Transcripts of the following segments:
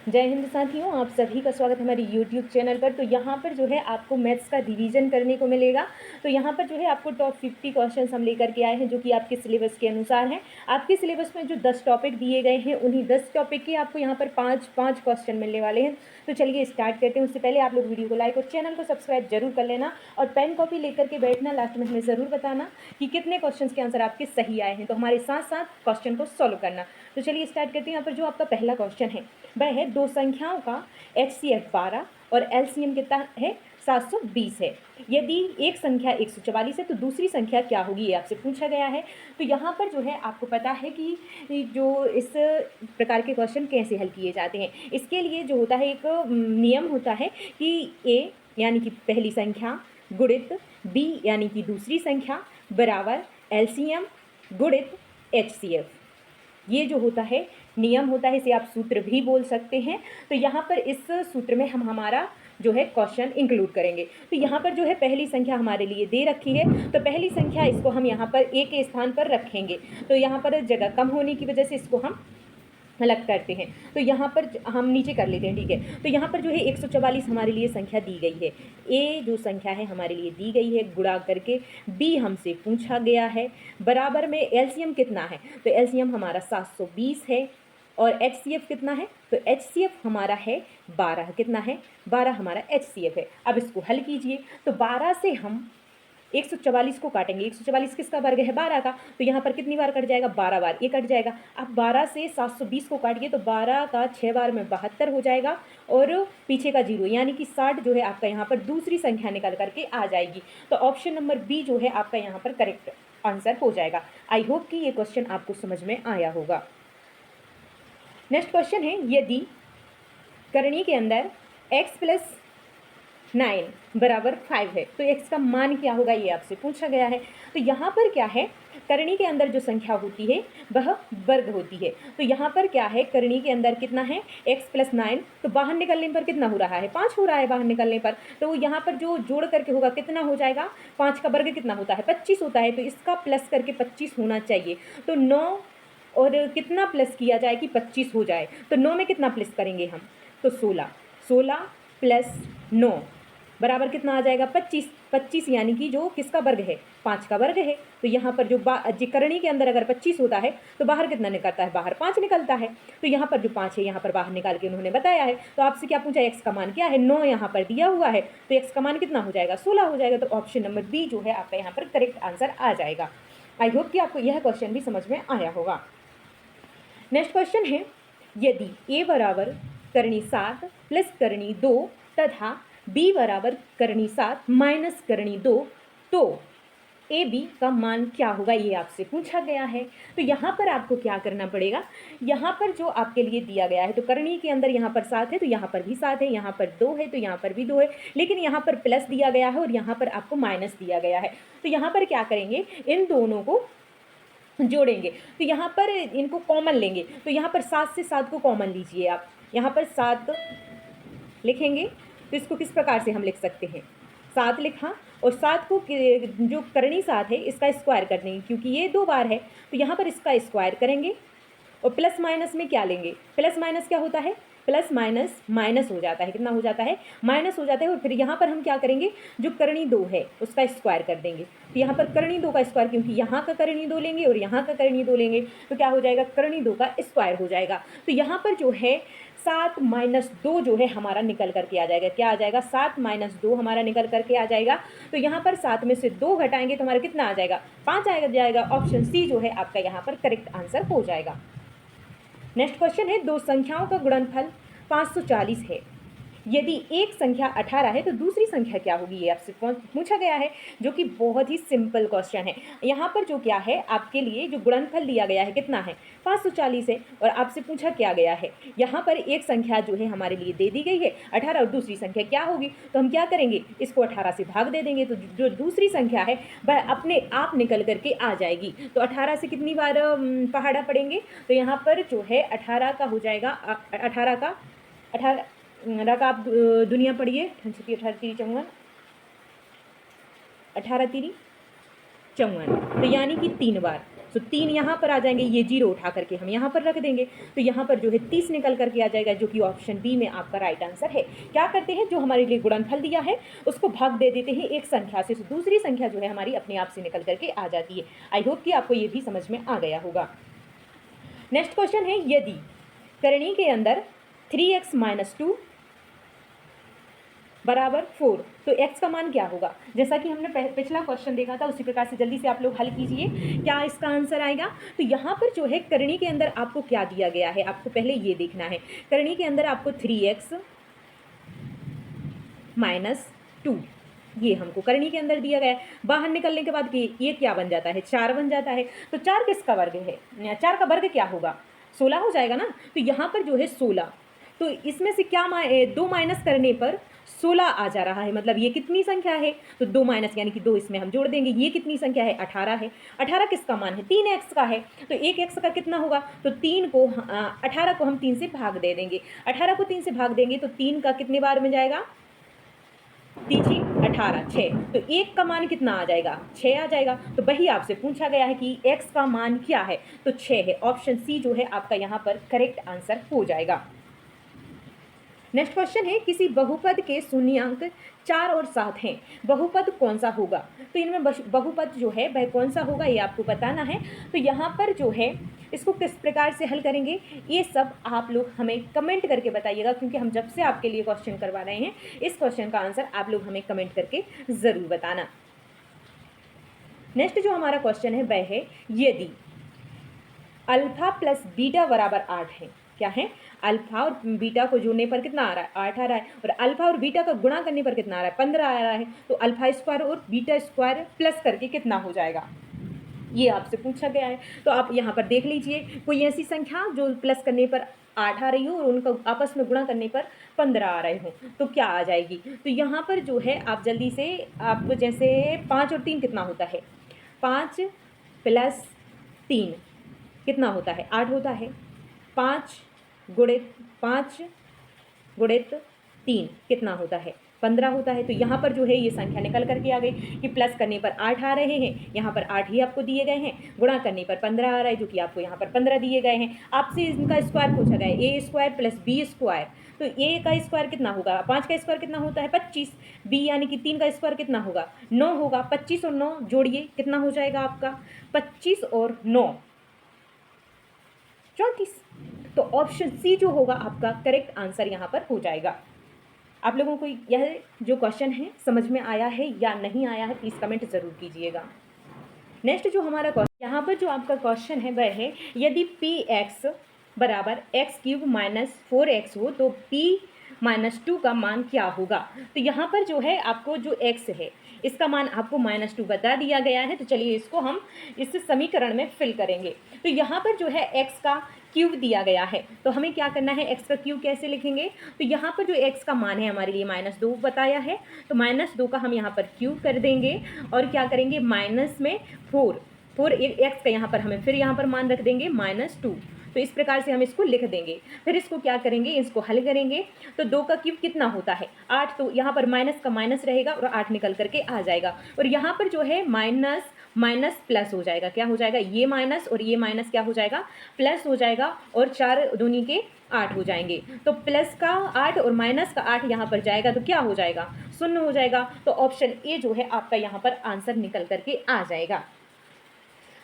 जय हिंद साथियों, आप सभी का स्वागत है हमारे यूट्यूब चैनल पर। तो यहाँ पर जो है आपको मैथ्स का रिवीजन करने को मिलेगा। तो यहाँ पर जो है आपको टॉप 50 क्वेश्चंस हम लेकर के आए हैं जो कि आपके सिलेबस के अनुसार हैं। आपके सिलेबस में जो 10 टॉपिक दिए गए हैं उन्हीं 10 टॉपिक के आपको यहाँ पर पाँच क्वेश्चन मिलने वाले हैं। तो चलिए स्टार्ट करते हैं। उससे पहले आप लोग वीडियो को लाइक और चैनल को सब्सक्राइब जरूर कर लेना और पेन कॉपी लेकर के बैठना। लास्ट में हमें ज़रूर बताना कि कितने क्वेश्चन के आंसर आपके सही आए हैं। तो हमारे साथ साथ क्वेश्चन को सॉल्व करना। तो चलिए स्टार्ट करते हैं। यहाँ पर जो आपका पहला क्वेश्चन है वह है दो संख्याओं का HCF 12 और LCM कितना है 720 है। यदि एक संख्या 144 है तो दूसरी संख्या क्या होगी, ये आपसे पूछा गया है। तो यहाँ पर जो है आपको पता है कि जो इस प्रकार के क्वेश्चन कैसे हल किए जाते हैं। इसके लिए जो होता है एक नियम होता है कि A यानी कि पहली संख्या गुणित B यानी कि दूसरी संख्या बराबर LCM गुणित HCF। ये जो होता है नियम होता है, इसे आप सूत्र भी बोल सकते हैं। तो यहाँ पर इस सूत्र में हम हमारा जो है क्वेश्चन इंक्लूड करेंगे। तो यहाँ पर जो है पहली संख्या हमारे लिए दे रखी है, तो पहली संख्या इसको हम यहाँ पर A के स्थान पर रखेंगे। तो यहाँ पर जगह कम होने की वजह से इसको हम अलग करते हैं। तो यहाँ पर हम नीचे कर लेते हैं, ठीक है। तो यहाँ पर जो है 144 हमारे लिए संख्या दी गई है। ए जो संख्या है हमारे लिए दी गई है गुणा करके, बी हमसे पूछा गया है, बराबर में एलसीएम कितना है, तो एलसीएम हमारा 720 है और HCF कितना है, तो HCF हमारा है 12। कितना है 12 हमारा HCF है। अब इसको हल कीजिए। तो 12 से हम 144 को काटेंगे। 144 किसका वर्ग है 12 का, तो यहाँ पर कितनी बार कट जाएगा 12 बार, ये कट जाएगा। अब 12 से 720 को काटिए तो 12 का 6 बार में 72 हो जाएगा और पीछे का 0 यानी कि 60 जो है आपका यहाँ पर दूसरी संख्या निकल करके आ जाएगी। तो ऑप्शन नंबर बी जो है आपका यहाँ पर करेक्ट आंसर हो जाएगा। आई होप कि ये क्वेश्चन आपको समझ में आया होगा। नेक्स्ट क्वेश्चन है, यदि करनी के अंदर x + 9 बराबर 5 है तो x का मान क्या होगा, ये आपसे पूछा गया है। तो यहाँ पर क्या है, करनी के अंदर जो संख्या होती है वह वर्ग होती है। तो यहाँ पर क्या है, करनी के अंदर कितना है x + 9, तो बाहर निकलने पर कितना हो रहा है 5 हो रहा है बाहर निकलने पर। तो यहाँ पर जो जोड़ करके होगा कितना हो जाएगा, 5 का वर्ग कितना होता है 25 होता है, तो इसका प्लस करके 25 होना चाहिए। तो 9 और कितना प्लस किया जाए कि 25 हो जाए, तो 9 में कितना प्लस करेंगे हम, तो 16 + 9 बराबर कितना आ जाएगा 25। 25 यानी कि जो किसका वर्ग है 5 का वर्ग है। तो यहाँ पर जो करनी के अंदर अगर 25 होता है तो बाहर कितना निकलता है, बाहर 5 निकलता है। तो यहाँ पर जो 5 है यहाँ पर बाहर निकाल के उन्होंने बताया है। तो आपसे क्या पूछा, x का मान क्या है, 9 यहाँ पर दिया हुआ है, तो x का मान कितना हो जाएगा 16 हो जाएगा। तो ऑप्शन नंबर बी जो है आपका यहाँ पर करेक्ट आंसर आ जाएगा। आई होप कि आपको यह क्वेश्चन भी समझ में आया होगा। नेक्स्ट क्वेश्चन है, यदि a बराबर करनी 7 + करनी 2 तथा b बराबर करनी 7 - करनी 2 तो AB का मान क्या होगा, ये आपसे पूछा गया है। तो यहाँ पर आपको क्या करना पड़ेगा, यहाँ पर जो आपके लिए दिया गया है, तो करनी के अंदर यहाँ पर 7 है तो यहाँ पर भी 7 है, यहाँ पर 2 है तो यहाँ पर भी 2 है, लेकिन यहाँ पर प्लस दिया गया है और यहाँ पर आपको माइनस दिया गया है। तो यहाँ पर क्या करेंगे, इन दोनों को जोड़ेंगे। तो यहाँ पर इनको कॉमन लेंगे। तो यहाँ पर 7 से 7 को कॉमन लीजिए आप, यहाँ पर 7 लिखेंगे। तो इसको किस प्रकार से हम लिख सकते हैं, 7 लिखा और 7 को जो करनी 7 है इसका स्क्वायर कर देंगे, क्योंकि ये 2 बार है तो यहाँ पर इसका स्क्वायर करेंगे। और प्लस माइनस में क्या लेंगे, प्लस माइनस क्या होता है, प्लस माइनस माइनस हो जाता है, कितना हो जाता है माइनस हो जाता है। और फिर यहाँ पर हम क्या करेंगे, जो करनी 2 है उसका स्क्वायर कर देंगे। तो यहाँ पर करनी 2 का स्क्वायर, क्योंकि यहाँ का करनी 2 लेंगे और यहाँ का करनी 2 लेंगे तो क्या हो जाएगा, करनी 2 का स्क्वायर हो जाएगा। तो यहाँ पर जो है 7 - 2 जो है हमारा निकल करके आ जाएगा, क्या आ जाएगा 7 - 2 हमारा निकल करके आ जाएगा। तो यहाँ पर 7 में से 2 घटाएंगे तो हमारा कितना आ जाएगा 5 आ जाएगा। ऑप्शन सी जो है आपका यहाँ पर करेक्ट आंसर हो जाएगा। नेक्स्ट क्वेश्चन है, दो संख्याओं का गुणनफल 540 है। यदि एक संख्या 18 है तो दूसरी संख्या क्या होगी, ये आपसे पूछा गया है, जो कि बहुत ही सिंपल क्वेश्चन है। यहाँ पर जो क्या है आपके लिए जो गुणनफल दिया गया है कितना है 540 है और आपसे पूछा क्या गया है, यहाँ पर एक संख्या जो है हमारे लिए दे दी गई है 18 और दूसरी संख्या क्या होगी। तो हम क्या करेंगे, इसको 18 से भाग दे देंगे तो जो दूसरी संख्या है वह अपने आप निकल करके आ जाएगी। तो 18 से कितनी बार पहाड़ा पड़ेंगे, तो यहाँ पर जो है 18 का हो जाएगा 18 का आप दुनिया पढ़िए, 18 3 54, 18 3 54, तो यानी कि 3 बार। तो 3 यहाँ पर आ जाएंगे, ये 0 उठा करके हम यहाँ पर रख देंगे, तो यहाँ पर जो है 30 निकल करके आ जाएगा, जो कि ऑप्शन बी में आपका राइट आंसर है। क्या करते हैं, जो हमारे लिए गुणनफल दिया है उसको भाग दे देते हैं एक संख्या से, तो दूसरी संख्या जो है हमारी अपने आप से निकल करके आ जाती है। आई होप कि आपको ये भी समझ में आ गया होगा। नेक्स्ट क्वेश्चन है, यदि करणी के अंदर 3x - 2 बराबर 4, तो x का मान क्या होगा। जैसा कि हमने पिछला क्वेश्चन देखा था उसी प्रकार से जल्दी से आप लोग हल कीजिए, क्या इसका आंसर आएगा। तो यहाँ पर जो है करणी के अंदर आपको क्या दिया गया है, आपको पहले ये देखना है। करणी के अंदर आपको 3x - 2 ये हमको करणी के अंदर दिया गया है। बाहर निकलने के बाद ये क्या बन जाता है, 4 बन जाता है। तो 4 किसका वर्ग है, 4 का वर्ग क्या होगा, 16 हो जाएगा ना। तो यहाँ पर जो है 16, तो इसमें से क्या 2 माइनस करने पर 16 आ जा रहा है, मतलब ये कितनी संख्या है, तो 2 माइनस यानी कि 2 इसमें हम जोड़ देंगे। ये कितनी संख्या है, 18 है। 18 किसका मान है, 3x का है। तो 1x का कितना होगा, तो 18 को हम 3 से भाग दे देंगे। 18 को 3 से भाग देंगे तो 3 का कितने बार में जाएगा, 3 18 6, तो 1 का मान कितना आ जाएगा, 6 आ जाएगा। तो वही आपसे पूछा गया है कि x का मान क्या है, तो 6 है। ऑप्शन सी जो है आपका यहाँ पर करेक्ट आंसर हो जाएगा। नेक्स्ट क्वेश्चन है, किसी बहुपद के शून्यांक 4 और 7 हैं, बहुपद कौन सा होगा। तो इनमें बहुपद जो है वह कौन सा होगा, ये आपको बताना है। तो यहाँ पर जो है इसको किस प्रकार से हल करेंगे, ये सब आप लोग हमें कमेंट करके बताइएगा, क्योंकि हम जब से आपके लिए क्वेश्चन करवा रहे हैं, इस क्वेश्चन का आंसर आप लोग हमें कमेंट करके ज़रूर बताना। नेक्स्ट जो हमारा क्वेश्चन है वह है, यदि अल्फा प्लस बीटा बराबर 8 है, क्या है, अल्फा और बीटा को जोड़ने पर कितना आ रहा है, 8 आ रहा है, और अल्फा और बीटा का गुणा करने पर कितना आ रहा है, 15 आ रहा है। तो अल्फा स्क्वायर और बीटा स्क्वायर प्लस करके कितना हो जाएगा, ये आपसे पूछा गया है। तो आप यहाँ पर देख लीजिए, कोई ऐसी संख्या जो प्लस करने पर 8 आ रही हो और उनका आपस में गुणा करने पर 15 आ रहे हो, तो क्या आ जाएगी। तो यहाँ पर जो है आप जल्दी से, आप जैसे 5 और 3 कितना होता है, 5 + 3 कितना होता है, 8 होता है। 5 गुणित 3 कितना होता है, 15 होता है। तो यहाँ पर जो है ये संख्या निकल करके आ गई कि प्लस करने पर 8 आ रहे हैं, यहाँ पर 8 ही आपको दिए गए हैं, गुणा करने पर 15 आ रहा है, जो कि आपको यहाँ पर 15 दिए गए हैं। आपसे इनका स्क्वायर पूछा गया है, a स्क्वायर + b स्क्वायर। तो a का स्क्वायर कितना होगा, 5 का स्क्वायर कितना होता है, 25। b यानी कि 3 का स्क्वायर कितना होगा, 9 होगा। 25 और 9 जोड़िए, कितना हो जाएगा आपका, 25 और 9 34। तो ऑप्शन सी जो होगा आपका करेक्ट आंसर यहाँ पर हो जाएगा। आप लोगों को यह जो क्वेश्चन है समझ में आया है या नहीं आया है, प्लीज़ कमेंट ज़रूर कीजिएगा। नेक्स्ट जो हमारा क्वेश्चन, यहाँ पर जो आपका क्वेश्चन है वह है, यदि px बराबर x³ - 4x हो तो p - 2 का मान क्या होगा। तो यहाँ पर जो है आपको जो x है इसका मान आपको -2 बता दिया गया है। तो चलिए इसको हम इस समीकरण में फिल करेंगे। तो यहाँ पर जो है x का क्यूब दिया गया है, तो हमें क्या करना है, x का क्यूब कैसे लिखेंगे। तो यहाँ पर जो x का मान है हमारे लिए -2 बताया है, तो -2 का हम यहाँ पर क्यूब कर देंगे और क्या करेंगे, माइनस में 4 x का यहाँ पर हमें फिर यहाँ पर मान रख देंगे -2। तो इस प्रकार से हम इसको लिख देंगे। फिर इसको क्या करेंगे, इसको हल करेंगे। तो 2 का क्यूब कितना होता है, 8। तो यहाँ पर माइनस का माइनस रहेगा और 8 निकल करके आ जाएगा। और यहाँ पर जो है माइनस माइनस प्लस हो जाएगा, क्या हो जाएगा, ये माइनस और ये माइनस क्या हो जाएगा, प्लस हो जाएगा, और 4 दूनी के 8 हो जाएंगे। तो प्लस का 8 और माइनस का 8 यहाँ पर जाएगा तो क्या हो जाएगा, 0 हो जाएगा। तो ऑप्शन ए जो है आपका यहाँ पर आंसर निकल करके आ जाएगा।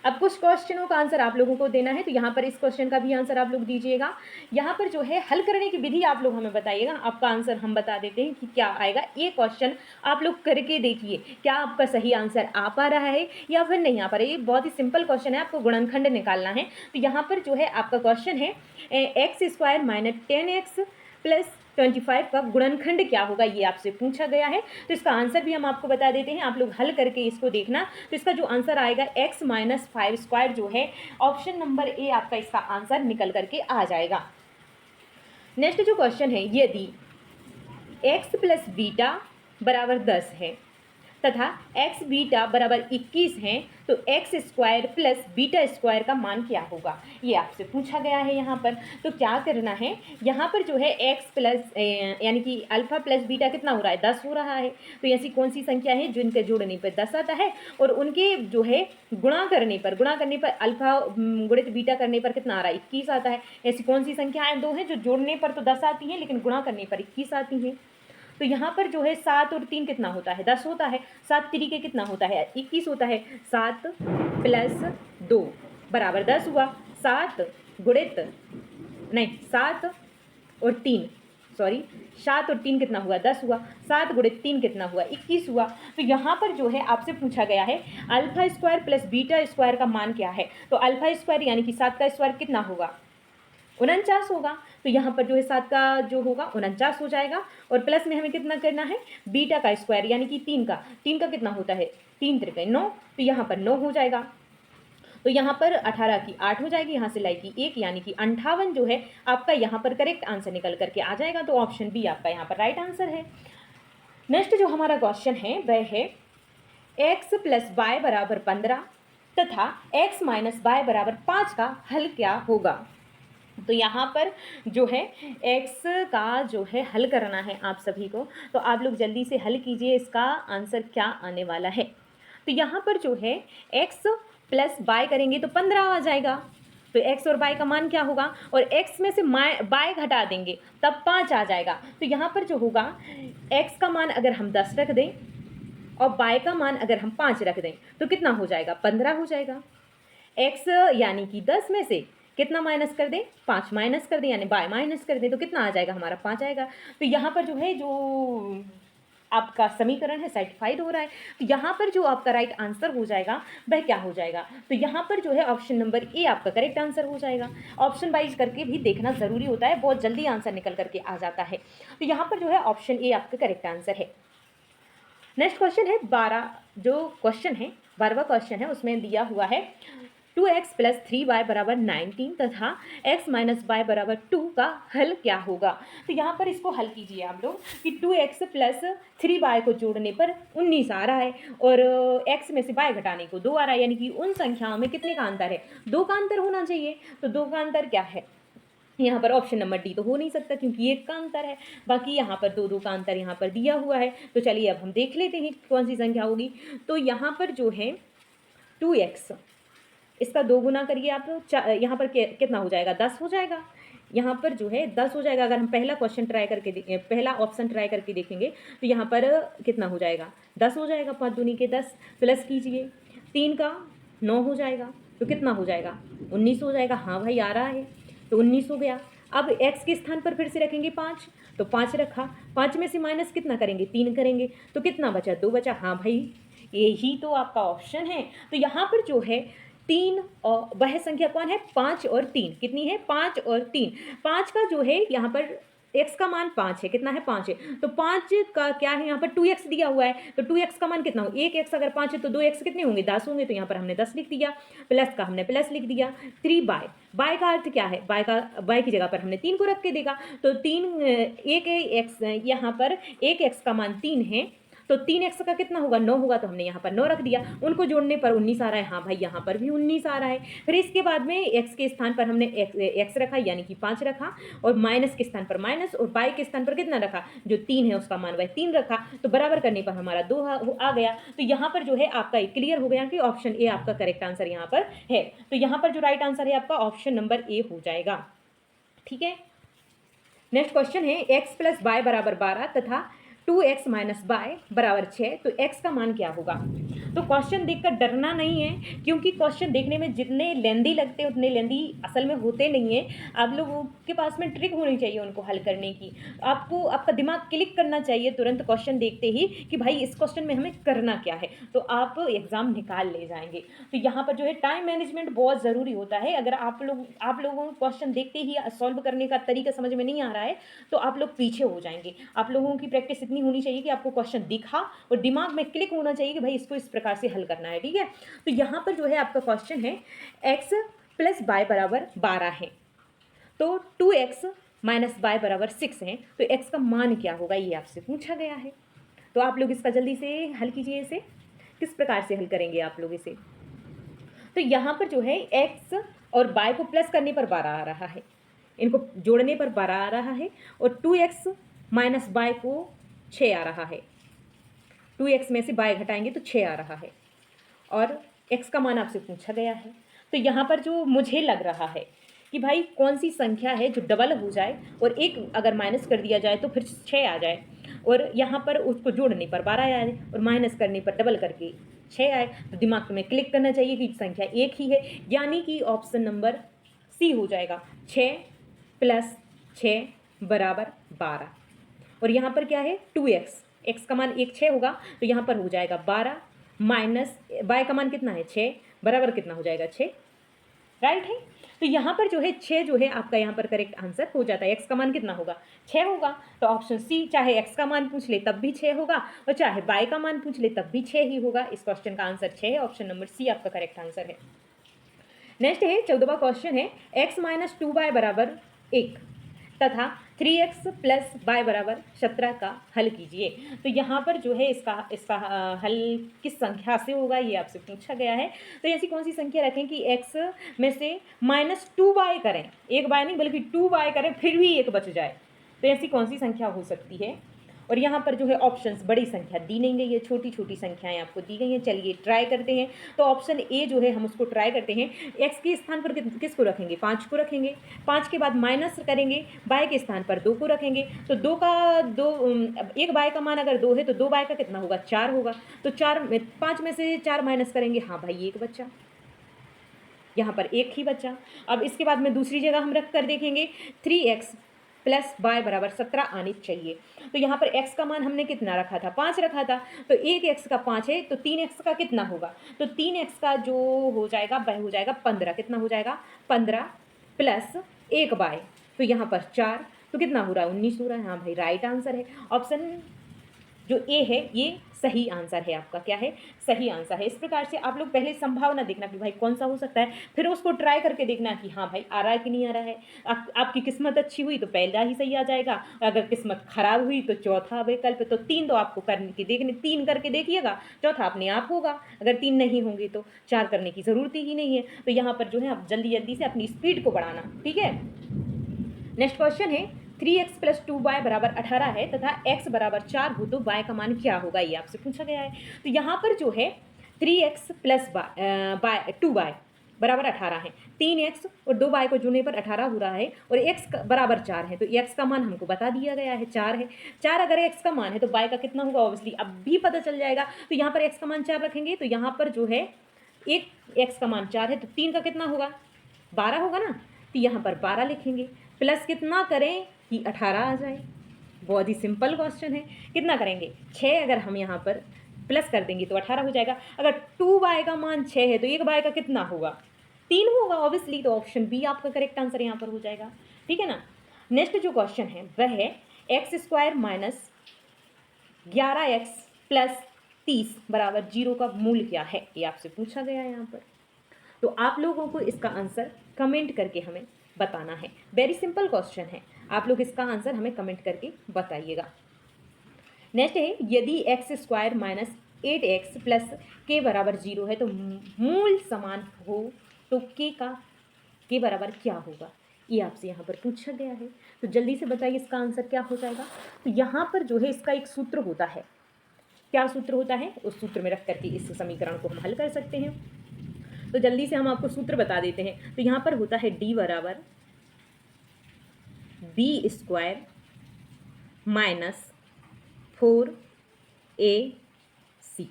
अब कुछ क्वेश्चनों का आंसर आप लोगों को देना है, तो यहाँ पर इस क्वेश्चन का भी आंसर आप लोग दीजिएगा। यहाँ पर जो है हल करने की विधि आप लोग हमें बताइएगा, आपका आंसर हम बता देते हैं कि क्या आएगा। ये क्वेश्चन आप लोग करके देखिए, क्या आपका सही आंसर आ पा रहा है या फिर नहीं आ पा रहा है। ये बहुत ही सिंपल क्वेश्चन है, आपको गुणनखंड निकालना है। तो यहाँ पर जो है आपका क्वेश्चन है x² - 10x + 25 का गुणनखंड क्या होगा, ये आपसे पूछा गया है। तो इसका आंसर भी हम आपको बता देते हैं, आप लोग हल करके इसको देखना। तो इसका जो आंसर आएगा x - 5² जो है ऑप्शन नंबर ए आपका इसका आंसर निकल करके आ जाएगा। नेक्स्ट जो क्वेश्चन है, यदि x + बीटा बराबर 10 है तथा एक्स बीटा बराबर 21 हैं तो x square plus beta square का मान क्या होगा, ये आपसे पूछा गया है यहाँ पर। तो क्या करना है, यहाँ पर जो है एक्स प्लस यानी कि अल्फ़ा प्लस बीटा कितना हो रहा है, 10 हो रहा है। तो ऐसी कौन सी संख्या है जिनके जोड़ने पर 10 आता है और उनके जो है गुणा करने पर अल्फ़ा गुणित बीटा करने पर कितना आ रहा है, 21 आता है। ऐसी कौन सी संख्याएं दो हैं जो जोड़ने पर तो 10 आती हैं लेकिन गुणा करने पर 21 आती हैं। तो यहाँ पर जो है 7 और 3 कितना होता है, 10 होता है। 7 तरीके कितना होता है, 21 होता है। 7 प्लस 2 बराबर 10 हुआ। 7 गुणित नहीं 7 और 3 सॉरी 7 और 3 कितना हुआ, 10 हुआ। 7 गुणित 3 कितना हुआ, 21 हुआ। तो यहाँ पर जो है आपसे पूछा गया है alpha square plus beta square का मान क्या है। तो अल्फा स्क्वायर यानी कि 7 का स्क्वायर कितना होगा, 49 होगा। तो यहाँ पर जो है 7 का जो होगा 49 हो जाएगा और प्लस में हमें कितना करना है, बीटा का स्क्वायर यानी कि 3 का कितना होता है, 3 त्रिके 9। तो यहाँ पर 9 हो जाएगा। तो यहाँ पर 18 की 8 हो जाएगी, यहाँ से लाएगी 1 यानी कि 58 जो है आपका यहाँ पर करेक्ट आंसर निकल करके आ जाएगा। तो ऑप्शन बी आपका यहाँ पर राइट आंसर है। नेक्स्ट जो हमारा क्वेश्चन है वह है x प्लस वाई बराबर 15 तथा x माइनस वाई बराबर 5 का हल क्या होगा। तो यहाँ पर जो है x का जो है हल करना है आप सभी को, तो आप लोग जल्दी से हल कीजिए, इसका आंसर क्या आने वाला है। तो यहाँ पर जो है x प्लस वाई करेंगे तो 15 आ जाएगा। तो x और y का मान क्या होगा, और x में से y घटा देंगे तब 5 आ जाएगा। तो यहाँ पर जो होगा x का मान अगर हम 10 रख दें और y का मान अगर हम 5 रख दें तो कितना हो जाएगा, 15 हो जाएगा। x यानी कि 10 में से कितना माइनस कर दें, 5 माइनस कर दें यानी y माइनस कर दें तो कितना आ जाएगा, हमारा 5 आएगा। तो यहाँ पर जो है जो आपका समीकरण है सेटिस्फाइड हो रहा है। तो यहाँ पर जो आपका राइट आंसर हो जाएगा वह क्या हो जाएगा, तो यहाँ पर जो है ऑप्शन नंबर ए आपका करेक्ट आंसर हो जाएगा। ऑप्शन वाइज करके भी देखना ज़रूरी होता है, बहुत जल्दी आंसर निकल करके आ जाता है। तो यहाँ पर जो है ऑप्शन ए आपका करेक्ट आंसर है। नेक्स्ट क्वेश्चन है 12वां क्वेश्चन है, उसमें दिया हुआ है 2x प्लस 3y बराबर 19 तथा x माइनस वाई बराबर 2 का हल क्या होगा। तो यहाँ पर इसको हल कीजिए आप लोग कि 2x प्लस 3y को जोड़ने पर 19 आ रहा है और x में से y घटाने को 2 आ रहा है, यानी कि उन संख्याओं में कितने का अंतर है, 2 का अंतर होना चाहिए। तो 2 का अंतर क्या है, यहाँ पर ऑप्शन नंबर डी तो हो नहीं सकता क्योंकि 1 का अंतर है। बाकी यहाँ पर 2 का अंतर यहाँ पर दिया हुआ है। तो चलिए अब हम देख लेते हैं कौन सी संख्या होगी। तो यहाँ पर जो है 2x, इसका 2 गुना करिए आप, यहाँ पर कितना हो जाएगा, 10 हो जाएगा। यहाँ पर जो है 10 हो जाएगा। अगर हम पहला ऑप्शन ट्राई करके देखेंगे तो यहाँ पर कितना हो जाएगा, 10 हो जाएगा। 5 दूनी के 10 प्लस कीजिए 3 का 9 हो जाएगा तो कितना हो जाएगा, 19 हो जाएगा। हाँ भाई आ रहा है, तो 19 हो गया। अब x के स्थान पर फिर से रखेंगे 5, तो 5 रखा, 5 में से माइनस कितना करेंगे, 3 करेंगे तो कितना बचा, 2 बचा। हाँ भाई यही तो आपका ऑप्शन है। तो यहाँ पर जो है 3 और वह संख्या कौन है, 5 और 3 कितनी है, 5 और 3। 5 का जो है यहाँ पर x का मान 5 है, कितना है, 5 है। तो 5 का क्या है, यहाँ पर 2x दिया हुआ है तो 2x का मान कितना हो, 1x अगर 5 है तो 2x कितने होंगे, 10 होंगे। तो यहाँ पर हमने 10 लिख दिया, प्लस का हमने प्लस लिख दिया। 3y का अर्थ क्या है, y की जगह पर हमने 3 को रख के देगा तो 1x यहाँ पर 1x का मान 3 है तो 3x का कितना होगा, 9 होगा। तो हमने यहाँ पर 9 रख दिया, उनको जोड़ने पर 19 आ रहा है। हाँ भाई यहाँ पर भी 19 आ रहा है। फिर इसके बाद में x के स्थान पर हमने x रखा यानी कि 5 रखा और माइनस के स्थान पर माइनस और y के स्थान पर कितना रखा, जो 3 है उसका मान वह 3 रखा। तो बराबर करने पर हमारा 2 आ गया। तो यहाँ पर जो है आपका क्लियर हो गया कि ऑप्शन ए आपका करेक्ट आंसर यहाँ पर है। तो यहाँ पर जो राइट आंसर है आपका ऑप्शन नंबर ए हो जाएगा। ठीक है। नेक्स्ट क्वेश्चन है x प्लस वाई बराबर 12 तथा 2x माइनस वाई बराबर 6, तो x का मान क्या होगा। तो क्वेश्चन देखकर डरना नहीं है, क्योंकि क्वेश्चन देखने में जितने लेंदी लगते हैं उतने लेंदी असल में होते नहीं हैं। आप लोगों के पास में ट्रिक होनी चाहिए उनको हल करने की। आपको आपका दिमाग क्लिक करना चाहिए तुरंत क्वेश्चन देखते ही कि भाई इस क्वेश्चन में हमें करना क्या है, तो आप एग्ज़ाम निकाल ले जाएंगे। तो यहाँ पर जो है टाइम मैनेजमेंट बहुत ज़रूरी होता है। अगर आप लोगों को क्वेश्चन देखते ही सॉल्व करने का तरीका समझ में नहीं आ रहा है तो आप लोग पीछे हो जाएंगे। आप लोगों की प्रैक्टिस इतनी होनी चाहिए कि आपको क्वेश्चन दिखा और दिमाग में क्लिक होना चाहिए कि भाई इसको इस प्रकार से हल करना है। ठीक है। तो यहाँ पर जो है आपका क्वेश्चन है x प्लस वाई बराबर 12 है तो 2x माइनस वाई बराबर 6 है, तो x का मान क्या होगा ये आपसे पूछा गया है। तो आप लोग इसका जल्दी से हल कीजिए। इसे किस प्रकार से हल करेंगे आप लोग इसे? तो यहाँ पर जो है x और y को प्लस करने पर 12 आ रहा है, इनको जोड़ने पर 12 आ रहा है, और 2x माइनस y को 6 आ रहा है। 2x में से y घटाएंगे तो 6 आ रहा है, और x का मान आपसे पूछा गया है। तो यहाँ पर जो मुझे लग रहा है कि भाई कौन सी संख्या है जो डबल हो जाए और एक अगर माइनस कर दिया जाए तो फिर 6 आ जाए, और यहाँ पर उसको जोड़ने पर 12 आए और माइनस करने पर डबल करके 6 आए। तो दिमाग में क्लिक करना चाहिए कि संख्या एक ही है, यानी कि ऑप्शन नंबर सी हो जाएगा, 6 + 6 = 12। और यहाँ पर क्या है 2x, x का मान 1 6 होगा, तो यहाँ पर हो जाएगा 12 माइनस y का मान कितना है 6, बराबर कितना हो जाएगा 6, राइट है। तो यहाँ पर जो है 6 जो है आपका यहाँ पर करेक्ट आंसर हो जाता है। x का मान कितना होगा 6 होगा, तो ऑप्शन सी, चाहे x का मान पूछ ले तब भी 6 होगा और चाहे y का मान पूछ ले तब भी 6 ही होगा। इस क्वेश्चन का आंसर 6 है, ऑप्शन नंबर सी आपका करेक्ट आंसर है। नेक्स्ट है 14वां क्वेश्चन है, x - 2y = 1 तथा 3x + y = 17 का हल कीजिए। तो यहाँ पर जो है इसका हल किस संख्या से होगा ये आपसे पूछा गया है। तो ऐसी कौन सी संख्या रखें कि x में से -2y करें, एक y नहीं बल्कि 2y करें फिर भी एक बच जाए, तो ऐसी कौन सी संख्या हो सकती है? और यहाँ पर जो है ऑप्शंस बड़ी संख्या दी नहीं गई है, छोटी छोटी संख्याएं आपको दी गई हैं। चलिए ट्राई करते हैं। तो ऑप्शन ए जो है हम उसको ट्राई करते हैं। एक्स के स्थान पर किसको रखेंगे 5 को रखेंगे, 5 के बाद माइनस करेंगे, बाय के स्थान पर 2 को रखेंगे। तो 2 का 2 एक बाय का मान अगर 2 है तो 2 बाय का कितना होगा 4 होगा। तो 5 में से 4 माइनस करेंगे, हाँ भाई एक बच्चा, यहाँ पर एक ही बच्चा। अब इसके बाद में दूसरी जगह हम रख कर देखेंगे, 3x + y = 17 आनी चाहिए। तो यहाँ पर x का मान हमने कितना रखा था 5 रखा था, तो 1x का 5 है तो 3x का कितना होगा, तो 3x का जो हो जाएगा वह हो जाएगा 15, कितना हो जाएगा 15 + 1y, तो यहाँ पर 4, तो कितना हो रहा है 19 हो रहा है। हाँ भाई राइट आंसर है, ऑप्शन जो ए है ये सही आंसर है आपका, क्या है सही आंसर है। इस प्रकार से आप लोग पहले संभावना देखना कि भाई कौन सा हो सकता है, फिर उसको ट्राई करके देखना कि हाँ भाई आ रहा है कि नहीं आ रहा है। आपकी किस्मत अच्छी हुई तो पहला ही सही आ जाएगा, अगर किस्मत खराब हुई तो चौथा विकल्प। तो 3 तो आपको करने की देखने 3 करके देखिएगा, चौथा अपने आप होगा। अगर 3 नहीं होंगे तो 4 करने की ज़रूरत ही नहीं है। तो यहाँ पर जो है आप जल्दी जल्दी से अपनी स्पीड को बढ़ाना, ठीक है। नेक्स्ट क्वेश्चन है, 3x + 2y = 18 है तथा x = 4 हो तो y का मान क्या होगा, ये आपसे पूछा गया है। तो यहाँ पर जो है 3x + 2y = 18 है, 3x और 2y को जोड़ने पर 18 हो रहा है, और x = 4 है, तो x का मान हमको बता दिया गया है 4 है। 4 अगर x का मान है तो y का कितना होगा, ऑब्वियसली अब भी पता चल जाएगा। तो यहाँ पर x का मान 4 रखेंगे, तो यहाँ पर जो है एक x का मान 4 है, तो 3 का कितना होगा 12 होगा ना, तो यहाँ पर 12 लिखेंगे, प्लस कितना करें कि 18 आ जाए। बहुत ही सिंपल क्वेश्चन है। कितना करेंगे 6, अगर हम यहाँ पर प्लस कर देंगे तो 18 हो जाएगा। अगर 2y का मान 6 है तो 1y का कितना होगा 3 होगा ऑब्वियसली, तो ऑप्शन बी आपका करेक्ट आंसर यहाँ पर हो जाएगा, ठीक है ना। नेक्स्ट जो क्वेश्चन है वह है x² - 11x + 30 = 0 का मूल्य क्या है, ये आपसे पूछा गया है यहाँ पर। तो आप लोगों को इसका आंसर कमेंट करके हमें बताना है। वेरी सिंपल क्वेश्चन है, आप लोग इसका आंसर हमें कमेंट करके बताइएगा। नेक्स्ट है, यदि x² - 8x + k = 0 है तो मूल समान हो तो k बराबर क्या होगा, ये आपसे यहाँ पर पूछा गया है। तो जल्दी से बताइए इसका आंसर क्या हो जाएगा। तो यहाँ पर जो है इसका एक सूत्र होता है, क्या सूत्र होता है, उस सूत्र में रख करके इस समीकरण को हम हल कर सकते हैं। तो जल्दी से हम आपको सूत्र बता देते हैं। तो यहाँ पर होता है d = b² - 4ac।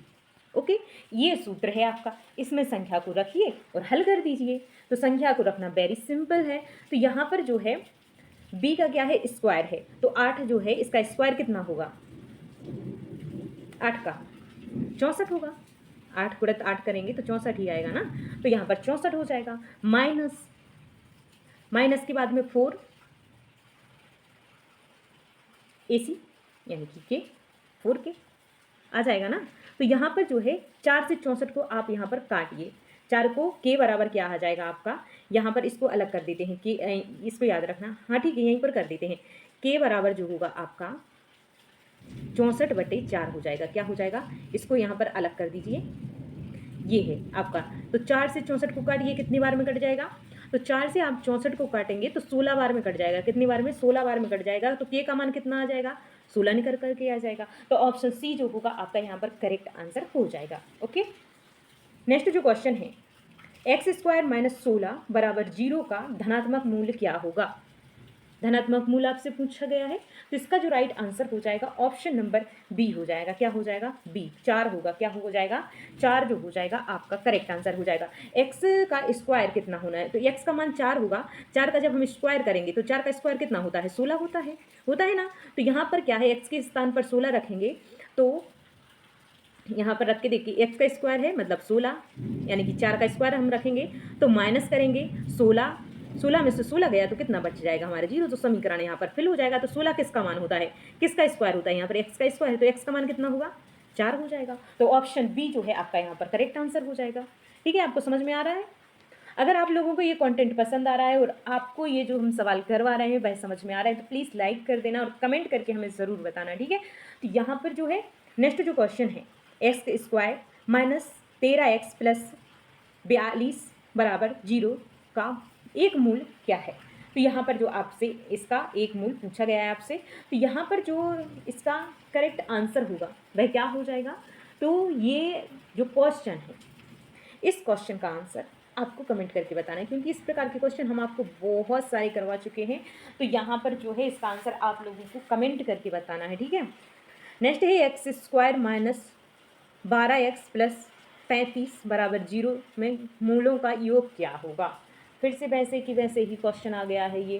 ओके, ये सूत्र है आपका, इसमें संख्या को रखिए और हल कर दीजिए। तो संख्या को रखना वेरी सिंपल है। तो यहाँ पर जो है b का क्या है स्क्वायर है, तो 8 जो है इसका स्क्वायर कितना होगा 8 का 64 होगा, 8 गुणित 8 करेंगे तो 64 ही आएगा ना। तो यहाँ पर 64 हो जाएगा, माइनस के बाद में 4 AC यानी कि के 4 के आ जाएगा ना। तो यहाँ पर जो है 4 से 64 को आप यहाँ पर काटिए, 4 को के बराबर क्या आ जाएगा आपका, यहाँ पर इसको अलग कर देते हैं कि इसको याद रखना, हाँ ठीक है यहीं पर कर देते हैं। के बराबर जो होगा आपका 64/4 हो जाएगा। क्या हो जाएगा, इसको यहाँ पर अलग कर दीजिए, ये है आपका। तो 4 से 64 को काटिए, कितनी बार में कट जाएगा, तो 4 से आप 64 को काटेंगे तो 16 बार में कट जाएगा। कितनी बार में, 16 बार में कट जाएगा। तो के का मान कितना आ जाएगा, 16 निकल करके आ जाएगा। तो ऑप्शन सी जो होगा आपका यहाँ पर करेक्ट आंसर हो जाएगा। ओके, नेक्स्ट जो क्वेश्चन है, x² - 16 बराबर 0 का धनात्मक मूल्य क्या होगा। धनात्मक मूल्य आपसे पूछा गया है, तो इसका जो राइट आंसर हो जाएगा ऑप्शन नंबर बी हो जाएगा। क्या हो जाएगा, बी, 4 होगा। क्या हो जाएगा, 4 जो हो जाएगा आपका करेक्ट आंसर हो जाएगा। x का स्क्वायर कितना होना है, तो x का मान 4 होगा। 4 का जब हम स्क्वायर करेंगे तो 4 का स्क्वायर कितना होता है, 16 होता है ना। तो यहाँ पर क्या है, x के स्थान पर 16 रखेंगे, तो यहाँ पर रख के देखिए, x का स्क्वायर है मतलब 16, यानी कि 4 का स्क्वायर हम रखेंगे तो माइनस करेंगे 16 में से 16 गया तो कितना बच जाएगा हमारे, 0। तो समीकरण यहाँ पर फिल हो जाएगा। तो 16 किसका मान होता है, किसका स्क्वायर होता है, यहाँ पर x का स्क्वायर है, तो x का मान कितना होगा, 4 हो जाएगा। तो ऑप्शन बी जो है आपका यहाँ पर करेक्ट आंसर हो जाएगा। ठीक है, आपको समझ में आ रहा है। अगर आप लोगों को ये कंटेंट पसंद आ रहा है और आपको ये जो हम सवाल करवा रहे हैं वह समझ में आ रहा है, तो प्लीज़ लाइक कर देना और कमेंट करके हमें ज़रूर बताना। ठीक है, तो यहाँ पर जो है नेक्स्ट जो क्वेश्चन है, x² - 13x + 42 बराबर 0 का एक मूल क्या है। तो यहाँ पर जो आपसे इसका एक मूल पूछा गया है आपसे, तो यहाँ पर जो इसका करेक्ट आंसर होगा वह क्या हो जाएगा। तो ये जो क्वेश्चन है, इस क्वेश्चन का आंसर आपको कमेंट करके बताना है, क्योंकि इस प्रकार के क्वेश्चन हम आपको बहुत सारे करवा चुके हैं। तो यहाँ पर जो है इसका आंसर आप लोगों को कमेंट करके बताना है। ठीक है, नेक्स्ट है x² - 12x + 35 बराबर 0 में मूलों का योग क्या होगा। फिर से वैसे कि वैसे ही क्वेश्चन आ गया है ये।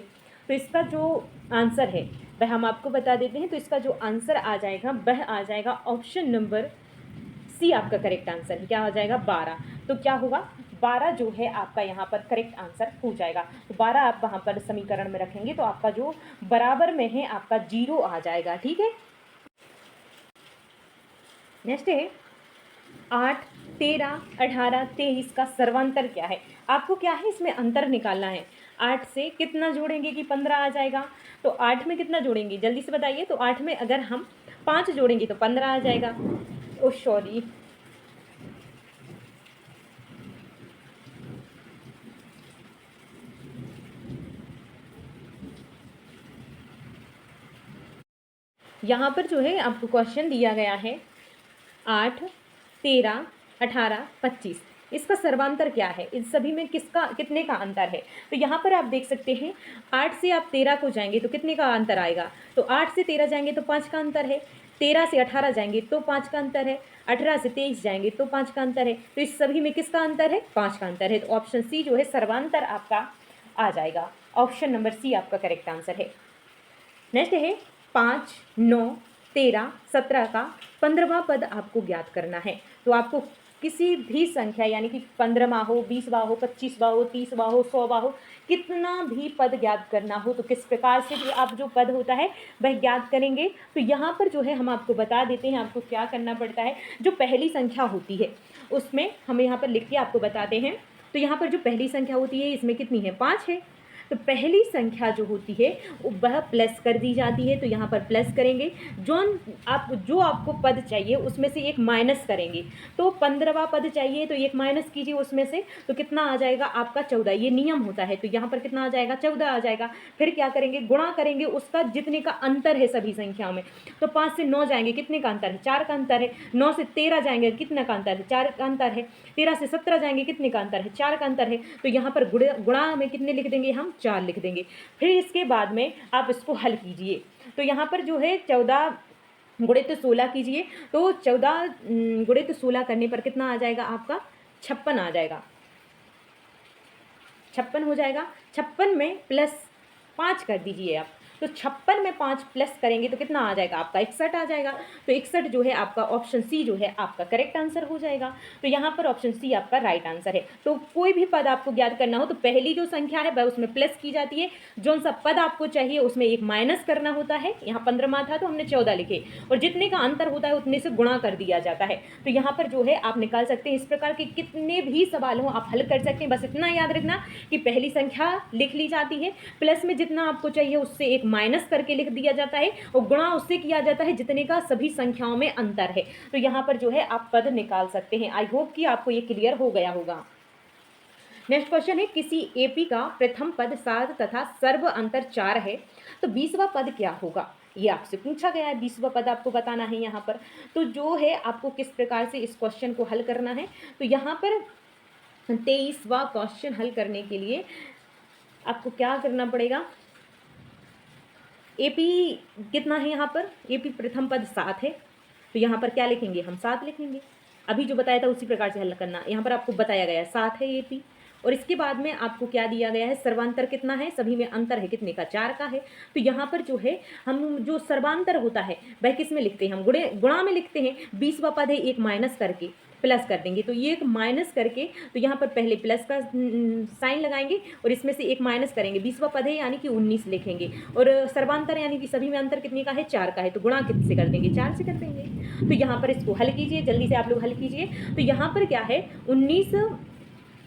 तो इसका जो आंसर है वह हम आपको बता देते हैं। तो इसका जो आंसर आ जाएगा वह आ जाएगा ऑप्शन नंबर सी आपका करेक्ट आंसर है। क्या आ जाएगा, 12। तो क्या होगा, 12 जो है आपका यहाँ पर करेक्ट आंसर हो जाएगा। तो 12 आप वहाँ पर समीकरण में रखेंगे तो आपका जो बराबर में है आपका 0 आ जाएगा। ठीक है, नेक्स्ट है 8, 13, 18, 23 का सर्वांतर क्या है। आपको क्या है, इसमें अंतर निकालना है। 8 से कितना जोड़ेंगे कि 15 आ जाएगा। तो 8 में कितना जोड़ेंगे, जल्दी से बताइए। तो 8 में अगर हम 5 जोड़ेंगे तो 15 आ जाएगा। ओ सॉरी, यहाँ पर जो है आपको क्वेश्चन दिया गया है 8, 13, 18, 25, इसका सर्वांतर क्या है, इन सभी में किसका कितने का अंतर है। तो यहाँ पर आप देख सकते हैं 8 से आप 13 को जाएंगे तो कितने का अंतर आएगा। तो 8 से 13 जाएंगे तो 5 का अंतर है, 13 से 18 जाएंगे तो 5 का अंतर है, 18 से 23 जाएंगे तो 5 का अंतर है। तो इस सभी में किसका अंतर है, 5 का अंतर है। तो ऑप्शन सी जो है सर्वांतर आपका आ जाएगा। ऑप्शन नंबर सी आपका करेक्ट आंसर है। नेक्स्ट है 5, 9, 13, 17 का 15वां पद आपको ज्ञात करना है। तो आपको किसी भी संख्या यानी कि 15वां हो, 20वां हो, 25वां हो, 30वां हो, 100वां हो, कितना भी पद ज्ञात करना हो तो किस प्रकार से भी आप जो पद होता है वह ज्ञात करेंगे। तो यहाँ पर जो है हम आपको बता देते हैं आपको क्या करना पड़ता है। जो पहली संख्या होती है उसमें हम यहाँ पर लिख के आपको बताते हैं। तो यहाँ पर जो पहली संख्या होती है इसमें कितनी है, 5 है। तो पहली संख्या जो होती है वह प्लस कर दी जाती है। तो यहाँ पर प्लस करेंगे, जो आपको पद चाहिए उसमें से एक माइनस करेंगे। तो 15वां पद चाहिए तो एक माइनस कीजिए उसमें से, तो कितना आ जाएगा आपका 14। ये नियम होता है। तो यहाँ पर कितना आ जाएगा, 14 आ जाएगा। फिर क्या करेंगे, गुणा करेंगे उसका जितने का अंतर है सभी संख्याओं में। तो 5 से 9 जाएंगे, कितने का अंतर है, 4 का अंतर है। 9 से 13 जाएंगे, कितने का अंतर है, 4 का अंतर है। 13 से 17 जाएंगे, कितने का अंतर है, 4 का अंतर है। तो यहाँ पर गुणा में कितने लिख देंगे हम, 4 लिख देंगे। फिर इसके बाद में आप इसको हल कीजिए। तो यहाँ पर जो है 14 गुणित 16 कीजिए। तो 14 गुणित 16 करने पर कितना आ जाएगा आपका, 56 आ जाएगा। 56 हो जाएगा। 56 में प्लस 5 कर दीजिए आप। तो 56 में 5 प्लस करेंगे तो कितना आ जाएगा आपका, 61 आ जाएगा। तो 61 जो है आपका ऑप्शन सी जो है आपका करेक्ट आंसर हो जाएगा। तो यहाँ पर ऑप्शन सी आपका राइट आंसर है। तो कोई भी पद आपको ज्ञात करना हो तो पहली जो संख्या है वह उसमें प्लस की जाती है। जो सा पद आपको चाहिए उसमें एक माइनस करना होता है। यहाँ 15वां था तो हमने 14 लिखे, और जितने का अंतर होता है उतने से गुणा कर दिया जाता है। तो यहाँ पर जो है आप निकाल सकते हैं। इस प्रकार के कितने भी सवाल हो आप हल कर सकते हैं। बस इतना याद रखना कि पहली संख्या लिख ली जाती है, प्लस में जितना आपको चाहिए उससे एक एक माइनस करके लिख दिया जाता है और गुणा उससे किया जाता है जितने का सभी संख्याओं में अंतर है। तो यहाँ पर जो है आप पद निकाल सकते हैं। आई होप कि आपको ये क्लियर हो गया होगा। नेक्स्ट क्वेश्चन है, किसी एपी का प्रथम पद 7 तथा सर्व अंतर 4 है तो 20वां पद क्या होगा? ये आपसे पूछा गया है, 20वां पद आपको बताना है यहाँ पर। तो जो है आपको किस प्रकार से इस क्वेश्चन को हल करना है, तो यहाँ पर 23वां क्वेश्चन हल करने के लिए आपको क्या करना पड़ेगा, एपी कितना है यहाँ पर, एपी प्रथम पद 7 है तो यहाँ पर क्या लिखेंगे, हम 7 लिखेंगे। अभी जो बताया था उसी प्रकार से हल करना। यहाँ पर आपको बताया गया है 7 है एपी, और इसके बाद में आपको क्या दिया गया है, सर्वांतर कितना है, सभी में अंतर है कितने का, 4 का है। तो यहाँ पर जो है हम जो सर्वांतर होता है वह किस में लिखते हैं, हम गुणा में लिखते हैं। 20वां पद है, एक माइनस करके प्लस कर देंगे, तो ये एक माइनस करके, तो यहाँ पर पहले प्लस का साइन लगाएंगे और इसमें से एक माइनस करेंगे। 20वां पद है यानी कि 19 लिखेंगे, और सर्वांतर यानी कि सभी में अंतर कितने का है, 4 का है, तो गुणा कितने से कर देंगे, 4 से कर देंगे। तो यहाँ पर इसको हल कीजिए, जल्दी से आप लोग हल कीजिए। तो यहाँ पर क्या है, 19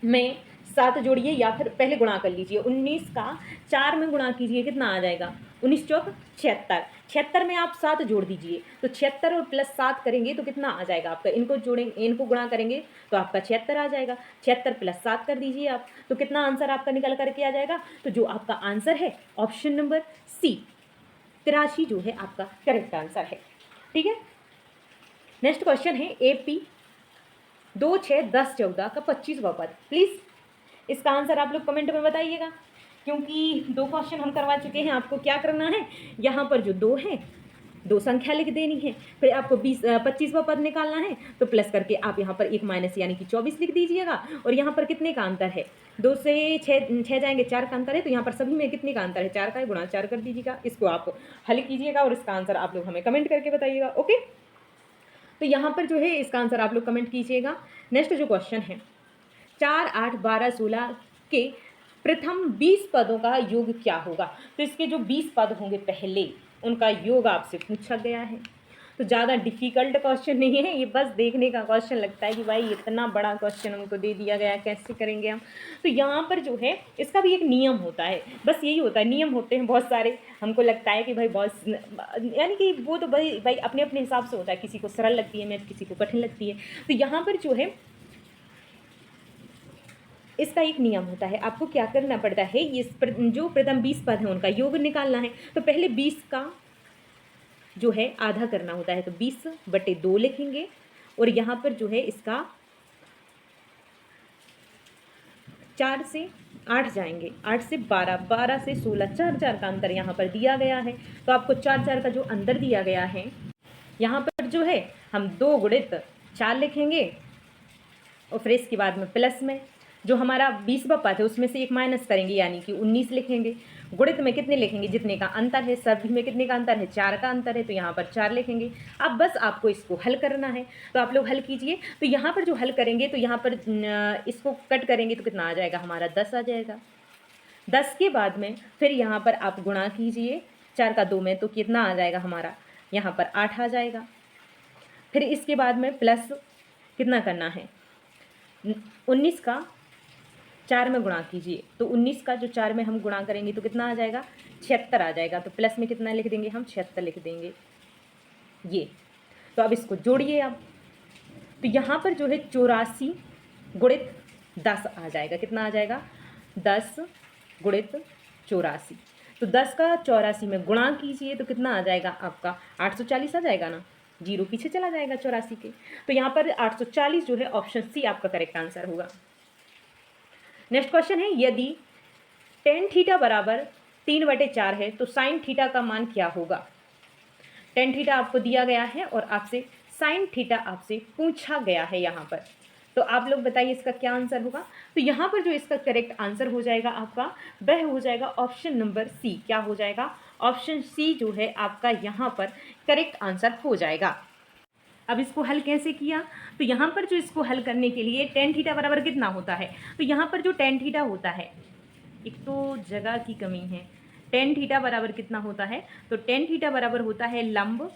में 7 जोड़िए या फिर पहले गुणा कर लीजिए। 19 का 4 में गुणा कीजिए, कितना आ जाएगा, 19 चौक 76। 76 में आप 7 जोड़ दीजिए, तो 76 और प्लस 7 करेंगे तो कितना आ जाएगा आपका, इनको जोड़ेंगे, इनको गुणा करेंगे तो आपका 76 आ जाएगा। 76 प्लस 7 कर दीजिए आप, तो कितना आंसर आपका निकल करके आ जाएगा। तो जो आपका आंसर है ऑप्शन नंबर सी 83 जो है आपका करेक्ट आंसर है। ठीक है, नेक्स्ट क्वेश्चन है एपी 2, 6, 10, 14 का 25वां पद। प्लीज़ इसका आंसर आप लोग कमेंट में बताइएगा, क्योंकि 2 क्वेश्चन हम करवा चुके हैं। आपको क्या करना है, यहाँ पर जो 2 है 2 संख्या लिख देनी है, फिर आपको 25वां पद निकालना है, तो प्लस करके आप यहाँ पर एक माइनस यानी कि 24 लिख दीजिएगा। और यहाँ पर कितने का अंतर है, 2 से 6 जाएंगे, 4 का अंतर है, तो यहाँ पर सभी में कितने का अंतर है, 4 का है, गुणा 4 कर दीजिएगा। इसको आप हल कीजिएगा और इसका आंसर आप लोग हमें कमेंट करके बताइएगा। ओके, तो यहाँ पर जो है इसका आंसर आप लोग कमेंट कीजिएगा। नेक्स्ट जो क्वेश्चन है, 4, 8, 12, 16 के प्रथम 20 पदों का योग क्या होगा? तो इसके जो 20 पद होंगे पहले, उनका योग आपसे पूछा गया है। तो ज़्यादा डिफिकल्ट क्वेश्चन नहीं है ये, बस देखने का क्वेश्चन लगता है कि भाई इतना बड़ा क्वेश्चन हमको दे दिया गया, कैसे करेंगे हम। तो यहाँ पर जो है इसका भी एक नियम होता है, बस यही होता है, नियम होते हैं बहुत सारे। हमको लगता है कि भाई बहुत, यानी कि वो तो भाई अपने अपने हिसाब से होता है, किसी को सरल लगती है मैथ, किसी को कठिन लगती है। तो यहाँ पर जो है इसका एक नियम होता है, आपको क्या करना पड़ता है, ये जो प्रथम 20 पद हैं उनका योग निकालना है। तो पहले 20 का जो है आधा करना होता है, तो 20/2 लिखेंगे, और यहाँ पर जो है इसका 4 से 8 जाएंगे, 8 से 12, 12 से 16, 4 का अंतर यहाँ पर दिया गया है। तो आपको 4 का जो अंतर दिया गया है, यहाँ पर जो है हम 2 गुणित 4 लिखेंगे, और फिर इसके बाद में प्लस में जो हमारा 20वां पद है उसमें से एक माइनस करेंगे यानी कि 19 लिखेंगे। गुणित में कितने लिखेंगे, जितने का अंतर है, सभी में कितने का अंतर है, 4 का अंतर है, तो यहाँ पर 4 लिखेंगे। अब बस आपको इसको हल करना है, तो आप लोग हल कीजिए। तो यहाँ पर जो हल करेंगे, तो यहाँ पर इसको कट करेंगे तो कितना आ जाएगा हमारा, 10 आ जाएगा। 10 के बाद में फिर यहाँ पर आप गुणा कीजिए, 4 का 2 में, तो कितना आ जाएगा हमारा, यहाँ पर 8 आ जाएगा। फिर इसके बाद में प्लस कितना करना है, 19 का 4 में गुणा कीजिए, तो 19 का जो 4 में हम गुणा करेंगे तो कितना आ जाएगा, 76 आ जाएगा। तो प्लस में कितना लिख देंगे हम, 76 लिख देंगे ये। तो अब इसको जोड़िए आप, तो यहाँ पर जो है 84 गुणित 10 आ जाएगा, कितना आ जाएगा, 10 गुणित 84। तो 10 का 84 में गुणा कीजिए तो कितना आ जाएगा आपका, 840 आ जाएगा ना, 0 पीछे चला जाएगा 84 के। तो यहाँ पर 840 जो है ऑप्शन सी आपका करेक्ट आंसर होगा। नेक्स्ट क्वेश्चन है, यदि tan थीटा बराबर 3/4 है तो sin थीटा का मान क्या होगा? tan थीटा आपको दिया गया है और आपसे sin थीटा आपसे पूछा गया है यहाँ पर। तो आप लोग बताइए इसका क्या आंसर होगा। तो यहाँ पर जो इसका करेक्ट आंसर हो जाएगा आपका, वह हो जाएगा ऑप्शन नंबर सी। क्या हो जाएगा, ऑप्शन सी जो है आपका यहाँ पर करेक्ट आंसर हो जाएगा। अब इसको हल कैसे किया, तो यहाँ पर जो इसको हल करने के लिए tan थीटा बराबर कितना होता है, तो यहाँ पर जो tan थीटा होता है, एक तो जगह की कमी है, tan थीटा बराबर कितना होता है, तो tan थीटा बराबर होता है लंब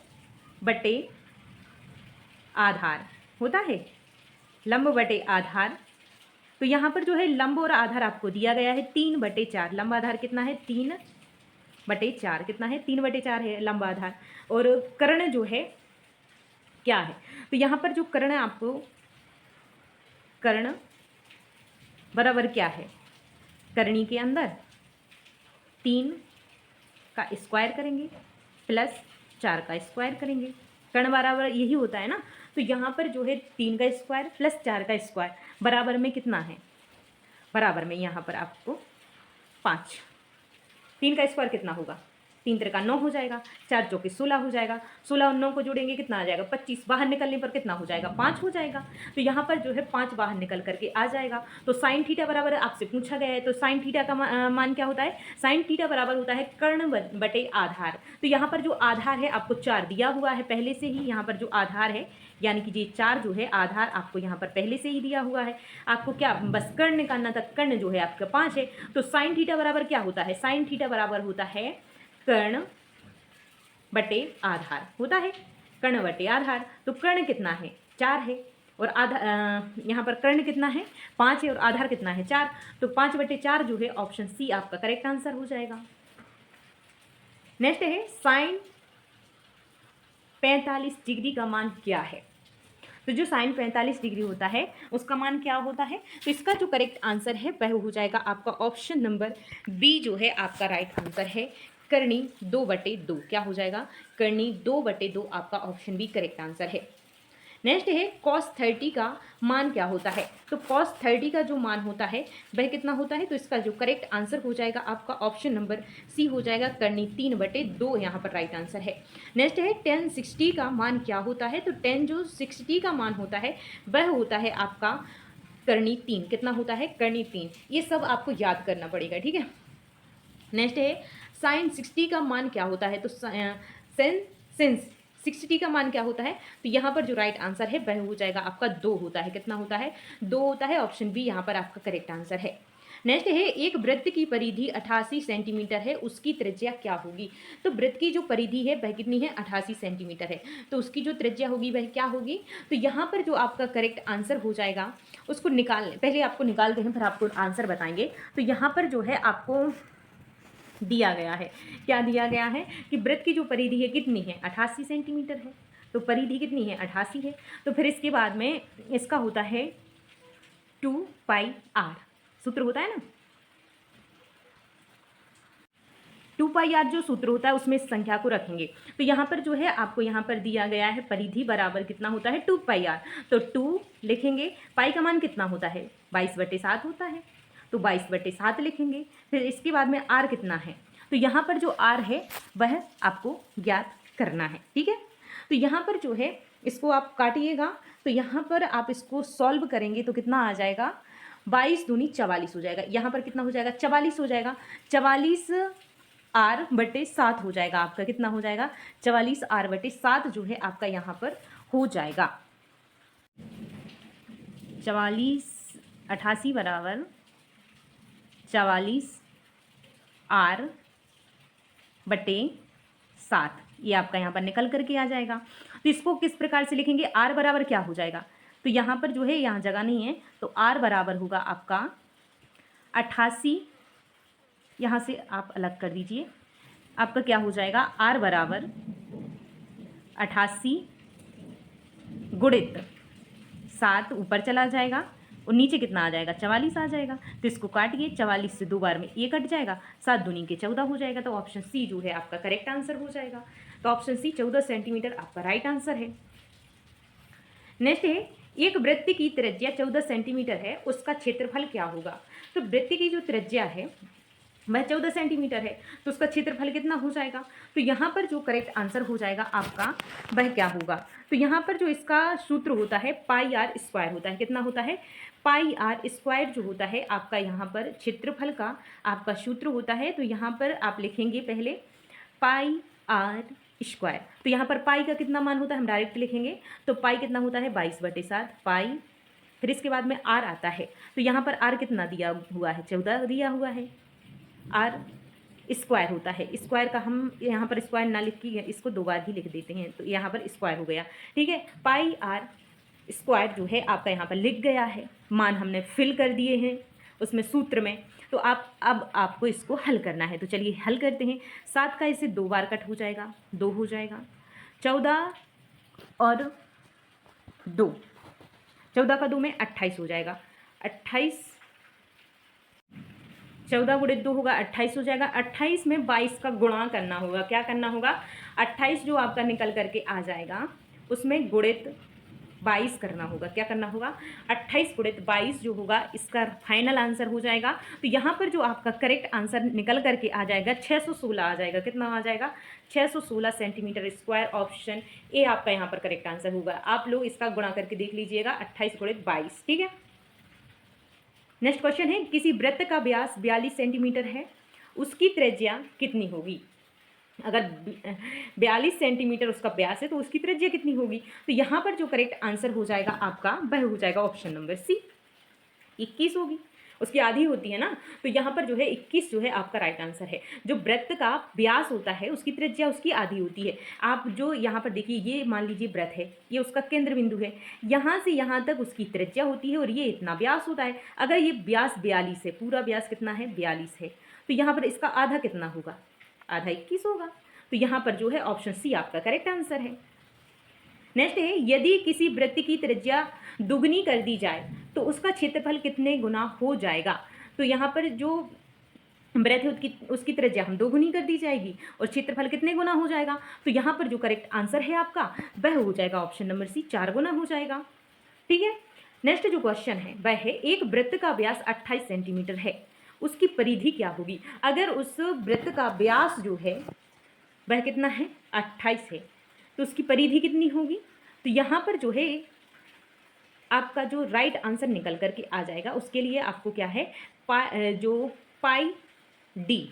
बटे आधार, होता है लंब बटे आधार। तो यहाँ पर जो है लंब और आधार आपको दिया गया है 3/4, लंब आधार कितना है 3 3/4 कितना है, 3/4 है लंबा आधार। और कर्ण जो है क्या है, तो यहाँ पर जो कर्ण आपको, कर्ण बराबर क्या है, करनी के अंदर 3 का स्क्वायर करेंगे प्लस 4 का स्क्वायर करेंगे, कर्ण बराबर यही होता है ना। तो यहाँ पर जो है 3 का स्क्वायर प्लस 4 का स्क्वायर बराबर में कितना है, बराबर में यहाँ पर आपको 5। 3 का स्क्वायर कितना होगा, 3 त्रिका 9 हो जाएगा, 4 चौके 16 हो जाएगा, 16 और 9 को जोड़ेंगे कितना आ जाएगा 25, बाहर निकलने पर कितना हो जाएगा 5 हो जाएगा। तो यहाँ पर जो है 5 बाहर निकल करके आ जाएगा। तो साइन थीटा बराबर आपसे पूछा गया है, तो साइन थीटा का मान क्या होता है, साइन थीटा बराबर होता है कर्ण बटे आधार। तो यहाँ पर जो आधार है आपको 4 दिया हुआ है पहले से ही, यहाँ पर जो आधार है यानी कि ये 4 जो है आधार आपको यहाँ पर पहले से ही दिया हुआ है। आपको क्या बस कर्ण निकालना था, कर्ण जो है आपका 5 है। तो साइन थीटा बराबर क्या होता है, साइन थीटा बराबर होता है कर्ण बटे आधार होता है, कर्ण बटे आधार। तो कर्ण कितना है 4 है, और आधार यहाँ पर कर्ण कितना है 5 है, और आधार कितना है 4। तो 5/4 जो है ऑप्शन सी आपका करेक्ट आंसर हो जाएगा। नेक्स्ट है साइन 45 डिग्री का मान क्या है। तो जो साइन 45 डिग्री होता है उसका मान क्या होता है, तो इसका जो करेक्ट आंसर है वह हो जाएगा आपका ऑप्शन नंबर बी जो है आपका राइट आंसर है, करनी 2/2। क्या हो जाएगा, करनी 2/2 आपका ऑप्शन बी करेक्ट आंसर है। नेक्स्ट है cos 30 का मान क्या होता है। तो cos 30 का जो मान होता है वह कितना होता है, तो इसका जो करेक्ट आंसर हो जाएगा आपका ऑप्शन नंबर सी हो जाएगा, करनी 3/2 यहाँ पर राइट आंसर है। नेक्स्ट है tan 60 का मान क्या होता है। तो tan जो 60 का मान होता है वह होता है आपका करनी 3, कितना होता है करनी 3। ये सब आपको याद करना पड़ेगा, ठीक है। नेक्स्ट है साइन 60 का मान क्या होता है। तो सिंस 60 का मान क्या होता है, तो यहाँ पर जो राइट आंसर है वह हो जाएगा आपका 2 होता है, कितना होता है 2 होता है, ऑप्शन बी यहाँ पर आपका करेक्ट आंसर है। नेक्स्ट है एक वृत्त की परिधि 88 सेंटीमीटर है, उसकी त्रिज्या क्या होगी। तो वृत्त की जो परिधि है वह कितनी है 88 सेंटीमीटर है, तो उसकी जो त्रिज्या होगी वह क्या होगी। तो यहाँ पर जो आपका करेक्ट आंसर हो जाएगा उसको निकालने, पहले आपको निकालते हैं फिर आपको आंसर बताएंगे। तो यहाँ पर जो है आपको दिया गया है, क्या दिया गया है कि वृत्त की जो परिधि है कितनी है 88 सेंटीमीटर है, तो परिधि कितनी है 88 है। तो फिर इसके बाद में इसका होता है 2πr, सूत्र होता है ना 2πr, जो सूत्र होता है उसमें इस संख्या को रखेंगे। तो यहाँ पर जो है आपको यहाँ पर दिया गया है परिधि बराबर कितना होता है 2πr, तो 2 लिखेंगे, पाई का मान कितना होता है 22/7 होता है, तो 22/7 लिखेंगे। फिर इसके बाद में r कितना है, तो यहाँ पर जो r है वह आपको ज्ञात करना है, ठीक है। तो यहाँ पर जो है इसको आप काटिएगा, तो यहाँ पर आप इसको सॉल्व करेंगे तो कितना आ जाएगा 22 दूनी 44 हो जाएगा। यहाँ पर कितना हो जाएगा 44 हो जाएगा, 44r/7 हो जाएगा आपका, कितना हो जाएगा 44r/7 जो है आपका यहाँ पर हो जाएगा। 44 88 बराबर 44r/7, ये आपका यहाँ पर निकल करके आ जाएगा। तो इसको किस प्रकार से लिखेंगे, r बराबर क्या हो जाएगा, तो यहाँ पर जो है यहाँ जगह नहीं है, तो r बराबर होगा आपका 88, यहाँ से आप अलग कर दीजिए, आपका क्या हो जाएगा r बराबर 88 गुणित 7 ऊपर चला जाएगा और नीचे कितना आ जाएगा 44 आ जाएगा। तो इसको काटिए, 44 से 2 बार में ये कट जाएगा, 7 दूनी के 14 हो जाएगा। तो ऑप्शन सी जो है आपका करेक्ट आंसर हो जाएगा। तो ऑप्शन सी 14 सेंटीमीटर आपका राइट आंसर है। नेक्स्ट है एक वृत्त की त्रिज्या 14 सेंटीमीटर है, उसका क्षेत्रफल क्या होगा। तो वृत्त की जो त्रिज्या है वह 14 सेंटीमीटर है, तो उसका क्षेत्रफल कितना हो जाएगा। तो यहाँ पर जो करेक्ट आंसर हो जाएगा आपका वह क्या होगा, तो यहाँ पर जो इसका सूत्र होता है πr² होता है, कितना होता है πr² जो होता है आपका यहाँ पर क्षेत्रफल का आपका सूत्र होता है। तो यहाँ पर आप लिखेंगे पहले πr², तो यहाँ पर पाई का कितना मान होता है हम डायरेक्ट लिखेंगे, तो पाई कितना होता है 22/7 पाई, फिर इसके बाद में r आता है, तो यहाँ पर r कितना दिया हुआ है 14 दिया हुआ है, r² होता है, स्क्वायर का हम यहाँ पर स्क्वायर ना लिख के इसको 2 बार ही लिख देते हैं, तो यहाँ पर स्क्वायर हो गया, ठीक है। πr² जो है आपका यहाँ पर लिख गया है, मान हमने फिल कर दिए हैं उसमें सूत्र में। तो आप अब आपको इसको हल करना है। तो चलिए हल करते हैं। 7 का इसे 2 बार कट हो जाएगा, 2 हो जाएगा। 14 और 2, 14 का 2 में 28 हो जाएगा। 28, 14 गुणित 2 होगा 28 हो जाएगा। 28 में 22 का गुणा करना होगा। क्या करना होगा? 28 जो आपका निकल करके आ जाएगा उसमें गुणित 22 करना होगा। क्या करना होगा? 28 गुणित 22 जो होगा इसका फाइनल आंसर हो जाएगा। तो यहाँ पर जो आपका करेक्ट आंसर निकल करके आ जाएगा 616 आ जाएगा। कितना आ जाएगा? 616 सेंटीमीटर स्क्वायर। ऑप्शन ए आपका यहाँ पर करेक्ट आंसर होगा। आप लोग इसका गुणा करके देख लीजिएगा 28 गुणित 22। ठीक है। नेक्स्ट क्वेश्चन है, किसी वृत्त का व्यास 42 सेंटीमीटर है, उसकी त्रिज्या कितनी होगी? अगर 42 सेंटीमीटर उसका व्यास है तो उसकी त्रिज्या कितनी होगी? तो यहाँ पर जो करेक्ट आंसर हो जाएगा आपका वह हो जाएगा ऑप्शन नंबर सी, 21 होगी। उसकी आधी होती है ना, तो यहाँ पर जो है 21 जो है आपका राइट आंसर है। जो वृत्त का व्यास होता है उसकी त्रिज्या उसकी आधी होती है। आप जो यहाँ पर देखिए, ये मान लीजिए वृत्त है, ये उसका केंद्र बिंदु है, यहाँ से यहाँ तक उसकी त्रिज्या होती है और ये इतना व्यास होता है। अगर ये व्यास 42 है, पूरा व्यास कितना है? 42 है, तो यहाँ पर इसका आधा कितना होगा? आधा 21 होगा। तो यहाँ पर जो है ऑप्शन सी आपका करेक्ट आंसर है। नेक्स्ट है, यदि किसी वृत्त की त्रिज्या दुगनी कर दी जाए तो उसका क्षेत्रफल कितने गुना हो जाएगा? तो यहाँ पर जो वृत्त है उसकी त्रिज्या हम दोगुनी कर दी जाएगी और क्षेत्रफल कितने गुना हो जाएगा? तो यहाँ पर जो करेक्ट आंसर है आपका वह हो जाएगा ऑप्शन नंबर सी, 4 गुना हो जाएगा। ठीक है। नेक्स्ट जो क्वेश्चन है वह है, एक वृत्त का व्यास 28 सेंटीमीटर है, उसकी परिधि क्या होगी? अगर उस वृत्त का व्यास जो है वह कितना है? 28 है, तो उसकी परिधि कितनी होगी? तो यहाँ पर जो है आपका जो राइट आंसर निकल करके आ जाएगा उसके लिए आपको क्या है, जो पाई डी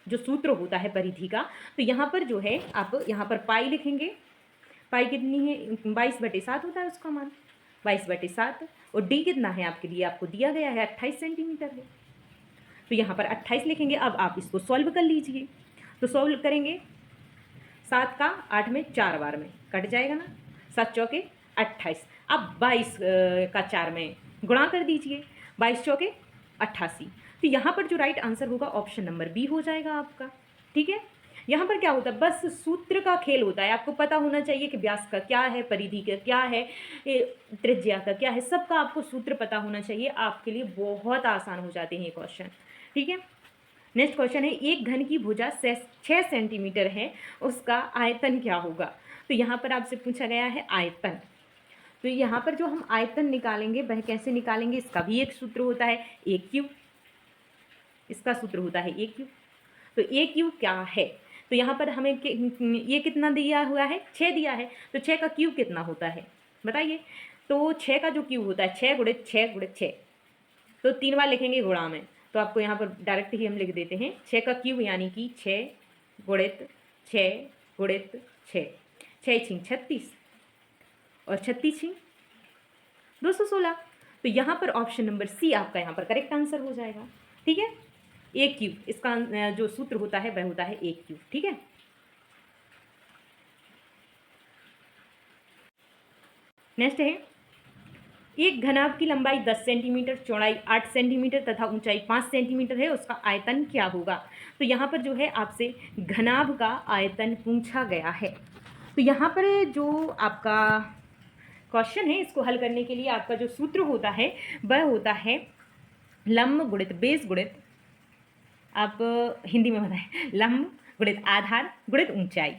जो सूत्र होता है परिधि का, तो यहाँ पर जो है आप यहाँ पर पाई लिखेंगे। पाई कितनी है? 22/7 होता है उसका मान, 22/7। और डी कितना है आपके लिए? आपको दिया गया है 28 सेंटीमीटर है, तो यहाँ पर 28 लिखेंगे। अब आप इसको सॉल्व कर लीजिए। तो सॉल्व करेंगे, 7 का 8 में 4 बार में कट जाएगा ना, 7 चौके 28। अब 22 का 4 में गुणा कर दीजिए, 22 चौके 88। तो यहाँ पर जो राइट आंसर होगा ऑप्शन नंबर बी हो जाएगा आपका। ठीक है। यहाँ पर क्या होता है, बस सूत्र का खेल होता है। आपको पता होना चाहिए कि व्यास का क्या है, परिधि का क्या है, त्रिज्या का क्या है, सबका आपको सूत्र पता होना चाहिए। आपके लिए बहुत आसान हो जाते हैं ये क्वेश्चन। ठीक है। नेक्स्ट क्वेश्चन है, एक घन की भुजा 6 सेंटीमीटर है, उसका आयतन क्या होगा? तो यहाँ पर आपसे पूछा गया है आयतन। तो यहाँ पर जो हम आयतन निकालेंगे वह कैसे निकालेंगे? इसका भी एक सूत्र होता है, ए क्यूब। इसका सूत्र होता है ए क्यूब। तो ए क्यूब क्या है? तो यहाँ पर हमें ये कितना दिया हुआ है? 6 दिया है, तो 6 का क्यूब कितना होता है बताइए? तो 6 का जो क्यूब होता है 6 गुणित 6 गुणित 6, तो 3 बार लिखेंगे गुणा में, तो आपको यहाँ पर डायरेक्ट ही हम लिख देते हैं 6 का क्यूब यानी कि 6 गुणित 6 गुणित 6, 6 छिंग 36 और 36 छिंग 216। तो यहाँ पर ऑप्शन नंबर सी आपका यहाँ पर करेक्ट आंसर हो जाएगा। ठीक है। ए क्यूब, इसका जो सूत्र होता है वह होता है ए क्यूब। ठीक है। नेक्स्ट है, एक घनाभ की लंबाई 10 सेंटीमीटर, चौड़ाई 8 सेंटीमीटर तथा ऊंचाई 5 सेंटीमीटर है, उसका आयतन क्या होगा? तो यहाँ पर जो है आपसे घनाभ का आयतन पूछा गया है। तो यहाँ पर जो आपका क्वेश्चन है इसको हल करने के लिए आपका जो सूत्र होता है वह होता है लंब गुणित बेस गुणित, आप हिंदी में बताएं, लंब गुणित आधार गुणित ऊंचाई।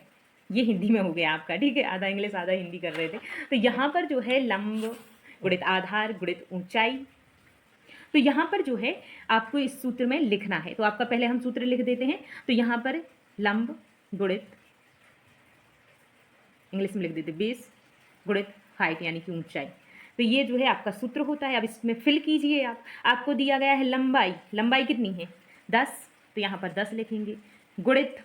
ये हिंदी में हो गया आपका। ठीक है। आधा इंग्लिश आधा हिंदी कर रहे थे। तो यहाँ पर जो है लंब गुणित आधार गुणित ऊंचाई, तो यहाँ पर जो है आपको इस सूत्र में लिखना है। तो आपका पहले हम सूत्र लिख देते हैं। तो यहाँ पर लंब गुणित, इंग्लिश में लिख देते बेस गुणित हाइट यानी कि ऊंचाई। तो ये जो है आपका सूत्र होता है। अब इसमें फिल कीजिए आप। आपको दिया गया है लंबाई, लंबाई कितनी है? 10, तो यहाँ पर 10 लिखेंगे। गुणित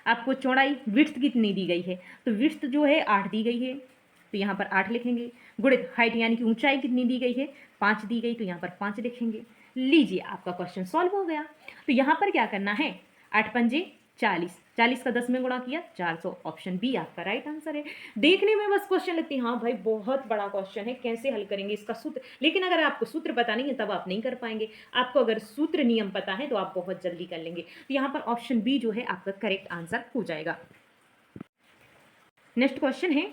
आपको चौड़ाई, विड्थ कितनी दी गई है? तो विड्थ जो है 8 दी गई है, तो यहाँ पर 8 लिखेंगे। गुणित हाइट यानी कि ऊंचाई कितनी दी गई है? 5 दी गई, तो यहाँ पर 5 लिखेंगे। लीजिए आपका क्वेश्चन सॉल्व हो गया। तो यहाँ पर क्या करना है, 8 पंजे 40, 40 का 10 में गुणा किया 400, ऑप्शन बी आपका राइट आंसर है। देखने में बस क्वेश्चन लगती है हाँ भाई बहुत बड़ा क्वेश्चन है, कैसे हल करेंगे इसका सूत्र, लेकिन अगर आपको सूत्र पता नहीं है तब आप नहीं कर पाएंगे। आपको अगर सूत्र नियम पता है तो आप बहुत जल्दी कर लेंगे। तो यहाँ पर ऑप्शन बी जो है आपका करेक्ट आंसर हो जाएगा। नेक्स्ट क्वेश्चन है,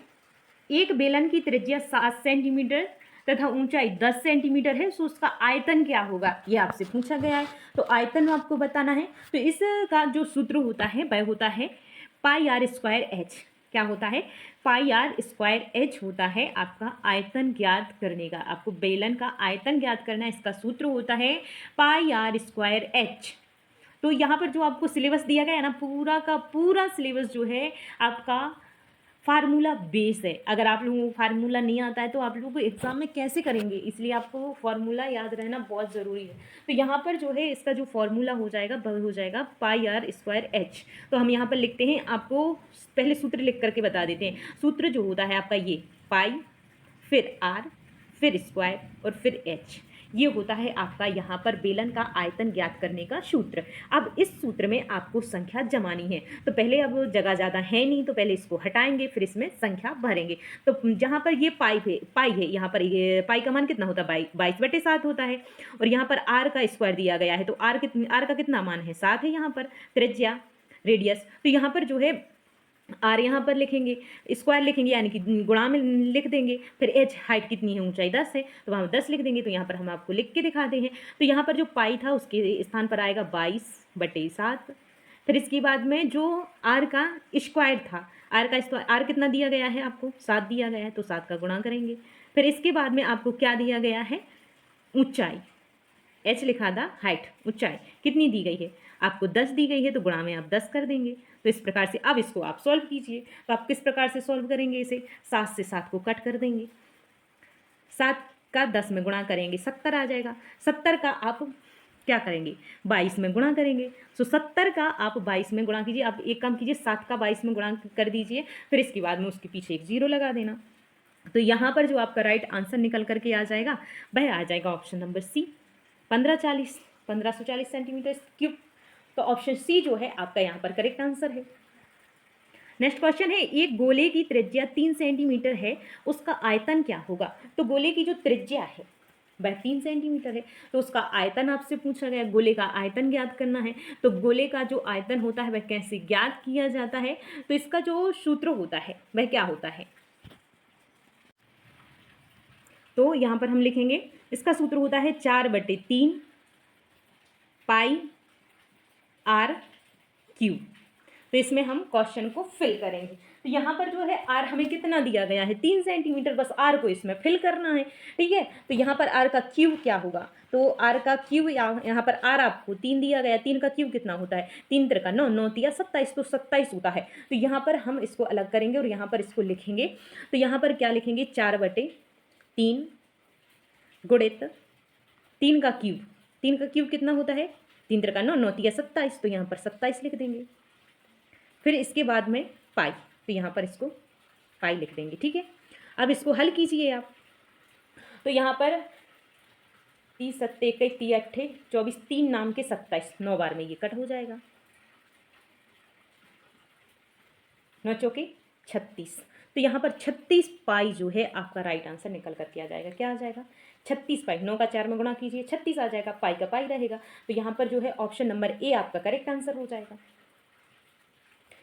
एक बेलन की त्रिज्या 7 सेंटीमीटर तथा ऊंचाई 10 सेंटीमीटर है, तो उसका आयतन क्या होगा, ये आपसे पूछा गया है। तो आयतन आपको बताना है। तो इसका जो सूत्र होता है वह होता है पाई आर स्क्वायर एच। क्या होता है, पाई आर स्क्वायर एच होता है आपका आयतन ज्ञात करने का। आपको बेलन का आयतन ज्ञात करना है, इसका सूत्र होता है पाई आर स्क्वायर एच। तो यहाँ पर जो आपको सिलेबस दिया गया है ना, पूरा का पूरा सिलेबस जो है आपका फार्मूला बेस है। अगर आप लोगों को फार्मूला नहीं आता है तो आप लोगों को एग्जाम में कैसे करेंगे, इसलिए आपको फार्मूला याद रहना बहुत ज़रूरी है। तो यहाँ पर जो है इसका जो फार्मूला हो जाएगा वह हो जाएगा पाई आर स्क्वायर एच। तो हम यहाँ पर लिखते हैं, आपको पहले सूत्र लिख करके बता देते हैं। सूत्र जो होता है आपका ये पाई, फिर आर, फिर स्क्वायर और फिर एच, ये होता है आपका यहाँ पर बेलन का आयतन ज्ञात करने का सूत्र। अब इस सूत्र में आपको संख्या जमानी है। तो पहले अब जगह ज़्यादा है नहीं तो पहले इसको हटाएंगे, फिर इसमें संख्या भरेंगे। तो जहाँ पर ये पाई है यहाँ पर ये पाई का मान कितना होता है, 22/7 होता है। और यहाँ पर आर का स्क्वायर दिया गया है, तो आर का कितना मान है, 7 है। यहाँ पर त्रिज्या रेडियस, तो यहाँ पर जो है आर यहाँ पर लिखेंगे, स्क्वायर लिखेंगे यानी कि गुणा में लिख देंगे। फिर एच हाइट कितनी है, ऊंचाई 10 है, तो वहाँ 10 लिख देंगे। तो यहाँ पर हम आपको लिख के दिखाते हैं। तो यहाँ पर जो पाई था उसके स्थान पर आएगा 22/7। फिर इसके बाद में जो आर का स्क्वायर था, आर का स्क्वायर, आर कितना दिया गया है आपको, 7 दिया गया है, तो 7 का गुणा करेंगे। फिर इसके बाद में आपको क्या दिया गया है, ऊंचाई, एच लिखा था, हाइट ऊंचाई कितनी दी गई है आपको, 10 दी गई है, तो गुणा में आप 10 कर देंगे। तो इस प्रकार से अब इसको आप सॉल्व कीजिए। तो आप किस प्रकार से सॉल्व करेंगे, इसे 7 से 7 को कट कर देंगे, 7 का 10 में गुणा करेंगे 70 आ जाएगा। 70 का आप क्या करेंगे, 22 में गुणा करेंगे। तो 70 का आप 22 में गुणा कीजिए। आप एक काम कीजिए, 7 का 22 में गुणा कर दीजिए, फिर इसके बाद में उसके पीछे एक 0 लगा देना। तो यहाँ पर जो आपका राइट आंसर निकल करके आ जाएगा वह आ जाएगा option number C, 1540 centimetre cube. तो ऑप्शन सी जो है आपका यहाँ पर करेक्ट आंसर है। नेक्स्ट क्वेश्चन है, एक गोले की त्रिज्या 3 सेंटीमीटर है, उसका आयतन क्या होगा। तो गोले की जो त्रिज्या है वह 3 सेंटीमीटर है, तो उसका आयतन आपसे पूछा गया, गोले का आयतन ज्ञात करना है। तो गोले का जो आयतन होता है वह कैसे ज्ञात किया जाता है, तो इसका जो सूत्र होता है वह क्या होता है। तो यहाँ पर हम लिखेंगे, इसका सूत्र होता है 4/3 पाई आर क्यूब। तो इसमें हम क्वेश्चन को फिल करेंगे। तो यहाँ पर जो है आर हमें कितना दिया गया है, 3 सेंटीमीटर, बस आर को इसमें फिल करना है। ठीक है, तो यहाँ पर आर का क्यूब क्या होगा, तो आर का क्यूब यहाँ पर आर आपको 3 दिया गया, 3 का क्यूब कितना होता है, 3 3 9, 9 3 27, तो 27 होता है। तो यहाँ पर हम इसको अलग करेंगे और यहाँ पर इसको लिखेंगे। तो यहाँ पर क्या लिखेंगे, 4/3 गुणित 3 का क्यूब, 3 का क्यूब कितना होता है, 3 3 9, 9 3 27, तो यहाँ पर 27 लिख देंगे। फिर इसके बाद में पाई, तो यहाँ पर इसको पाई लिख देंगे। ठीक है, अब इसको हल कीजिए आप। तो यहाँ पर 30 7 21 3 8 24, 3 नाम के 27, 9 बार में ये कट हो जाएगा, 9 चौके 36। तो यहाँ पर 36 पाई जो है आपका राइट आंसर निकल करके आ जाएगा। क्या आ जाएगा, 36 पाई, 9 का 4 में गुणा कीजिए, 36 आ जाएगा, पाई का पाई रहेगा। तो यहाँ पर जो है ऑप्शन नंबर ए आपका करेक्ट आंसर हो जाएगा।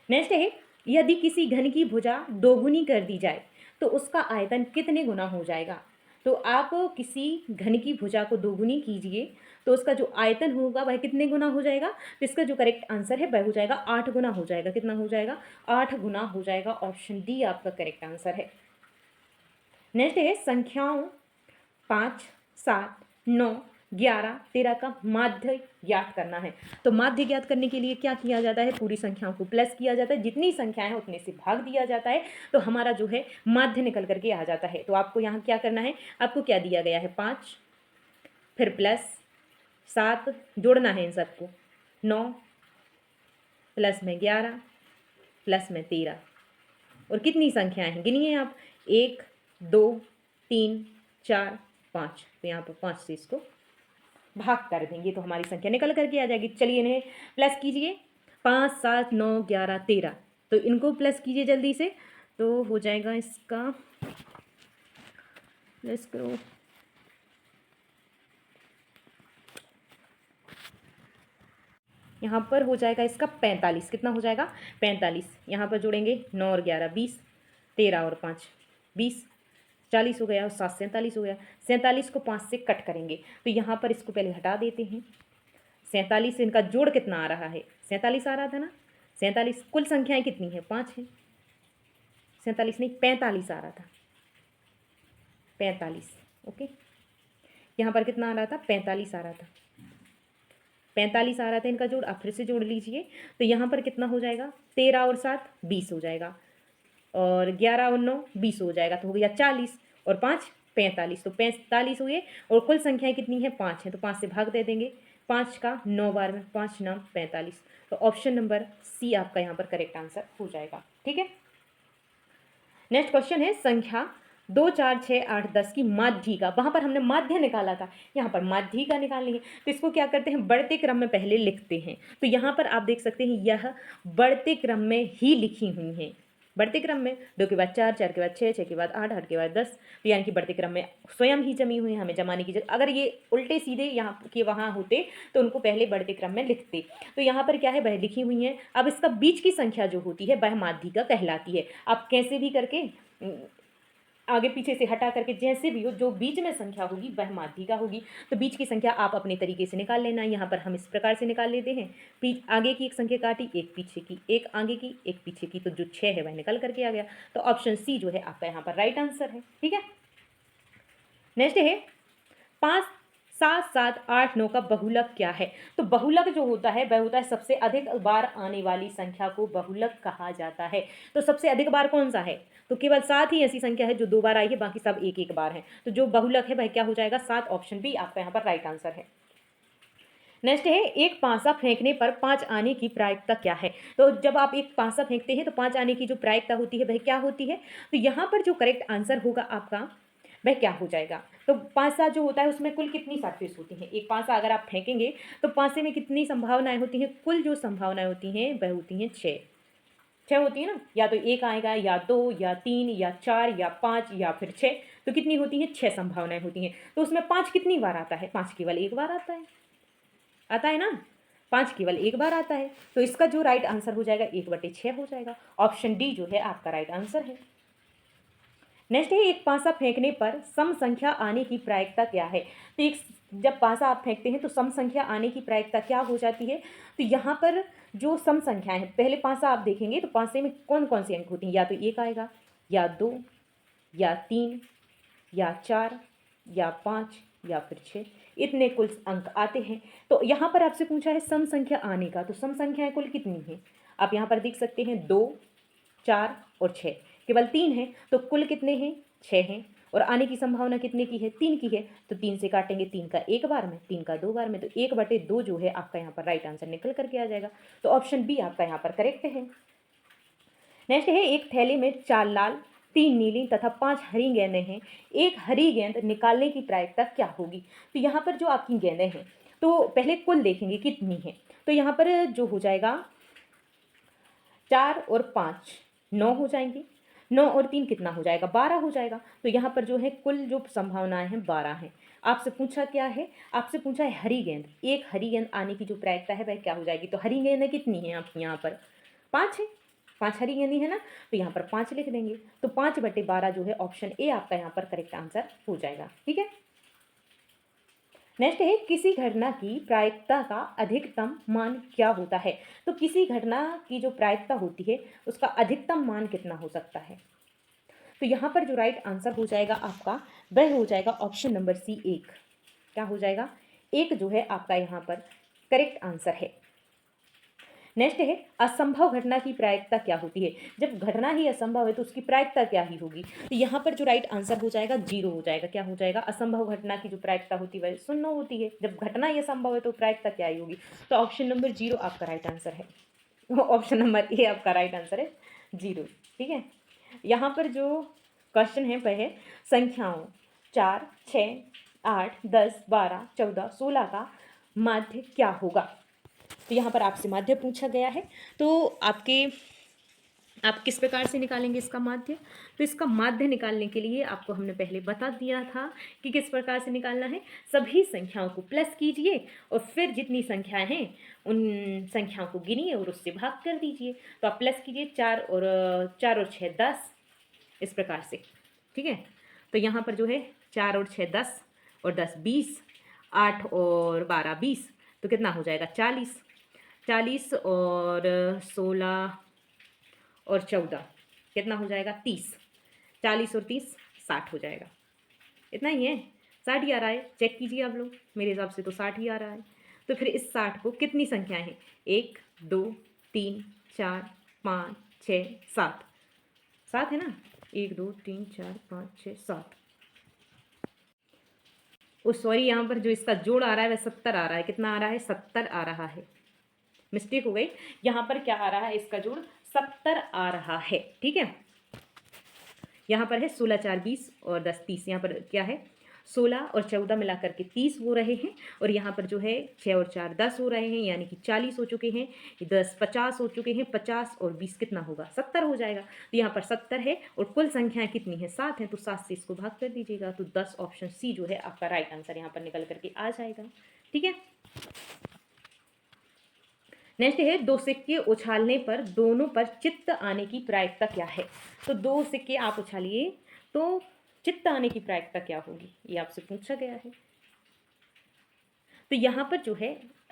नेक्स्ट है, यदि किसी घन की भुजा दोगुनी कर दी जाए तो उसका आयतन कितने गुना हो जाएगा। तो आप किसी घन की भुजा को दोगुनी कीजिए तो उसका जो आयतन होगा वह कितने गुना हो जाएगा। तो इसका जो करेक्ट आंसर है वह हो जाएगा 8 गुना हो जाएगा। कितना हो जाएगा, 8 गुना हो जाएगा। ऑप्शन डी आपका करेक्ट आंसर है। नेक्स्ट है, संख्याओं 5 7 9 11 13 का माध्य ज्ञात करना है। तो माध्य ज्ञात करने के लिए क्या किया जाता है, पूरी संख्याओं को प्लस किया जाता है, जितनी संख्याएं हैं उतने से भाग दिया जाता है, तो हमारा जो है माध्य निकल करके आ जाता है। तो आपको यहाँ क्या करना है, आपको क्या दिया गया है, 5, फिर प्लस 7 जोड़ना है इन सबको, 9 प्लस में 11 प्लस में 13, और कितनी संख्याएं हैं गिनिए आप, 1 2 3 4 5। तो यहाँ पर 5 से इसको भाग कर देंगे तो हमारी संख्या निकल करके आ जाएगी। चलिए इन्हें प्लस कीजिए, 5 7 9 11 13, तो इनको प्लस कीजिए जल्दी से, तो हो जाएगा इसका, प्लस करो, यहाँ पर हो जाएगा इसका 45। कितना हो जाएगा? 45। यहाँ पर जोड़ेंगे 9 और 11 20, 13 और 5 20, 40 हो गया, और 7 47 हो गया। 47 को 5 से कट करेंगे, तो यहाँ पर इसको पहले हटा देते हैं। 47 से इनका जोड़ कितना आ रहा है? 47 आ रहा था ना। 47, कुल संख्याएं कितनी है? 5 है। 47 नहीं, 45 आ रहा था, 45। ओके, यहाँ पर कितना आ रहा था? 45 आ रहा था, 45 आ रहा था इनका जोड़। आप फिर से जोड़ लीजिए, तो यहाँ पर कितना हो जाएगा? 13 और 7 20 हो जाएगा, और 11 और 9 20 हो जाएगा, तो हो गया 40, और 5 45, तो 45 हुए। और कुल संख्याएं कितनी है? 5 है, तो 5 से भाग दे देंगे। 5 का 9 बार में 5 9 45, तो ऑप्शन नंबर सी आपका यहाँ पर करेक्ट आंसर हो जाएगा। ठीक है, नेक्स्ट क्वेश्चन है संख्या 2 4 6 8 10 की माध्य का। वहाँ पर हमने माध्य निकाला था, यहाँ पर माध्य का निकालनी है, तो इसको क्या करते हैं? बढ़ते क्रम में पहले लिखते हैं। तो यहाँ पर आप देख सकते हैं यह बढ़ते क्रम में ही लिखी हुई हैं। बढ़ते क्रम में 2 के बाद 4, 4 के बाद 6, 6 के बाद 8, 8 के बाद 10, तो यानी कि बढ़ते क्रम में स्वयं ही जमी हुई है, हमें जमाने की जरूरत। अगर ये उल्टे सीधे यहाँ के वहाँ होते तो उनको पहले बढ़ते क्रम में लिखते। तो यहाँ पर क्या है? वह लिखी हुई हैं। अब इसका बीच की संख्या जो होती है वह माध्यिका कहलाती है। आप कैसे भी करके आगे पीछे से हटा करके जैसे भी हो, जो बीच में संख्या होगी वह माध्यिका होगी। तो बीच की संख्या आप अपने तरीके से निकाल लेना। यहाँ पर हम इस प्रकार से निकाल लेते हैं, आगे की एक संख्या काटी, एक पीछे की, एक आगे की, एक पीछे की, तो जो 6 है वह निकल करके आ गया। तो ऑप्शन सी जो है आपका यहाँ पर राइट आंसर है। ठीक है, नेक्स्ट है 5 7 7 8 9 का बहुलक क्या है? तो बहुलक जो होता है वह होता है सबसे अधिक बार आने वाली संख्या को बहुलक कहा जाता है। तो सबसे अधिक बार कौन सा है? तो केवल 7 ही ऐसी संख्या है जो 2 बार आई है, बाकी सब एक एक बार है। तो जो बहुलक है वह क्या हो जाएगा? 7, ऑप्शन बी आपका यहाँ पर राइट आंसर है। नेक्स्ट है एक पासा फेंकने पर 5 आने की प्रायिकता क्या है? तो जब आप एक पासा फेंकते हैं तो 5 आने की जो प्रायिकता होती है वह क्या होती है? तो यहाँ पर जो करेक्ट आंसर होगा आपका वह क्या हो जाएगा? तो पासा जो होता है उसमें कुल कितनी सरफेस होती हैं? एक पासा अगर आप फेंकेंगे तो पासे में कितनी संभावनाएं होती हैं? कुल जो संभावनाएं होती हैं वह होती हैं 6 होती है ना। या तो एक आएगा, या 2, या 3, या 4, या 5, या फिर 6, तो कितनी होती हैं? 6 संभावनाएं होती हैं। तो उसमें 5 कितनी बार आता है? 5 केवल एक बार आता है ना। 5 केवल एक बार आता है, तो इसका जो राइट आंसर हो जाएगा 1/6 हो जाएगा। ऑप्शन डी जो है आपका राइट आंसर है। नेक्स्ट है एक पासा फेंकने पर सम संख्या आने की प्रायिकता क्या है? तो एक जब पासा आप फेंकते हैं तो सम संख्या आने की प्रायिकता क्या हो जाती है? तो यहाँ पर जो सम संख्याएं हैं, पहले पासा आप देखेंगे तो पासे में कौन कौन सी अंक होती हैं? या तो 1 आएगा, या 2, या 3, या 4, या 5, या फिर 6, इतने कुल अंक आते हैं। तो यहाँ पर आपसे पूछा है सम संख्या आने का, तो सम संख्याएं कुल कितनी हैं? आप यहाँ पर देख सकते हैं 2, 4 और 6, केवल 3 है, तो कुल कितने हैं? 6 हैं। और आने की संभावना कितने की है? 3 की है, तो 3 से काटेंगे, 3 का एक बार में, 3 का 2 बार में, तो 1/2 जो है आपका यहाँ पर राइट आंसर निकल करके आ जाएगा। तो ऑप्शन बी आपका यहाँ पर करेक्ट है। नेक्स्ट है एक थैले में 4 लाल, 3 नीली तथा 5 हरी गेंदें हैं। एक हरी गेंद निकालने की प्रायिकता क्या होगी? तो यहाँ पर जो आपकी गेंदें हैं, तो पहले कुल देखेंगे कितनी है। तो यहाँ पर जो हो जाएगा 4 और 5 9 हो जाएंगी, 9 और 3 कितना हो जाएगा? 12 हो जाएगा। तो यहाँ पर जो है कुल जो संभावनाएं हैं 12 हैं। आपसे पूछा क्या है? आपसे पूछा है हरी गेंद। एक हरी गेंद आने की जो प्रायिकता है वह क्या हो जाएगी? तो हरी गेंदें कितनी हैं आपकी यहाँ पर? 5 है, 5 हरी गेंदी है ना, तो यहाँ पर 5 लिख देंगे। तो 5/12 जो है ऑप्शन ए आपका यहाँ पर करेक्ट आंसर हो जाएगा। ठीक है, नेक्स्ट है किसी घटना की प्रायिकता का अधिकतम मान क्या होता है? तो किसी घटना की जो प्रायिकता होती है उसका अधिकतम मान कितना हो सकता है? तो यहाँ पर जो राइट आंसर हो जाएगा आपका वह हो जाएगा ऑप्शन नंबर सी 1। क्या हो जाएगा? 1 जो है आपका यहाँ पर करेक्ट आंसर है। नेक्स्ट है असंभव घटना की प्रायिकता क्या होती है? जब घटना ही असंभव है तो उसकी प्रायिकता क्या ही होगी? तो यहाँ पर जो राइट आंसर हो जाएगा 0 हो जाएगा। क्या हो जाएगा? असंभव घटना की जो प्रायिकता होती है वह 0 होती है। जब घटना ही असंभव है तो प्रायिकता क्या ही होगी? तो ऑप्शन नंबर 0 आपका राइट आंसर है। ऑप्शन नंबर ए आपका राइट आंसर है 0। ठीक है, यहाँ पर जो क्वेश्चन है वह है संख्याओं 4 6 8 10 12 14 16 का माध्य क्या होगा? तो यहाँ पर आपसे माध्य पूछा गया है, तो आप किस प्रकार से निकालेंगे इसका माध्य। तो इसका माध्य निकालने के लिए आपको हमने पहले बता दिया था कि किस प्रकार से निकालना है। सभी संख्याओं को प्लस कीजिए और फिर जितनी संख्याएं हैं उन संख्याओं को गिनिए और उससे भाग कर दीजिए। तो आप प्लस कीजिए 4 और 6 10, इस प्रकार से, ठीक है। तो यहाँ पर जो है 4 और 6 10 और 10 20, 8 और 12 20, तो कितना हो जाएगा 40, 40 और 16 और 14 कितना हो जाएगा 30, 40 और 30 60 हो जाएगा। इतना ही है, 60 ही आ रहा है, चेक कीजिए आप लोग, मेरे हिसाब से तो 60 ही आ रहा है। तो फिर इस 60 को कितनी संख्याएं हैं, 1 2 3 4 5 6 7, 7 है ना, 1 2 3 4 5 6 7। ओ सॉरी, यहाँ पर जो इसका जोड़ आ रहा है वह 70 आ रहा है। कितना आ रहा है, 70 आ रहा है, मिस्टेक हो गई। यहाँ पर क्या आ रहा है, इसका जोड़ 70 आ रहा है, ठीक है। यहाँ पर है 16 4 20 और 10 30, यहाँ पर क्या है 16 और 14 मिलाकर के 30 हो रहे हैं, और यहाँ पर जो है 6 और 4 10 हो रहे हैं, यानी कि 40 हो चुके हैं, 10 50 हो चुके हैं, 50 और 20 कितना होगा 70 हो जाएगा। तो यहाँ पर 70 है और कुल संख्याएं कितनी है 7 है, तो 7 से इसको भाग कर दीजिएगा। तो 10 ऑप्शन सी जो है आपका राइट आंसर यहाँ पर निकल करके आ जाएगा, ठीक है। नेक्स्ट है, दो सिक्के उछालने पर दोनों पर चित्त आने की प्रायिकता क्या है। तो दो सिक्के आप उछालिए तो चित्त आने की प्रायिकता क्या होगी, ये आपसे पूछा गया है। तो यहाँ पर जो है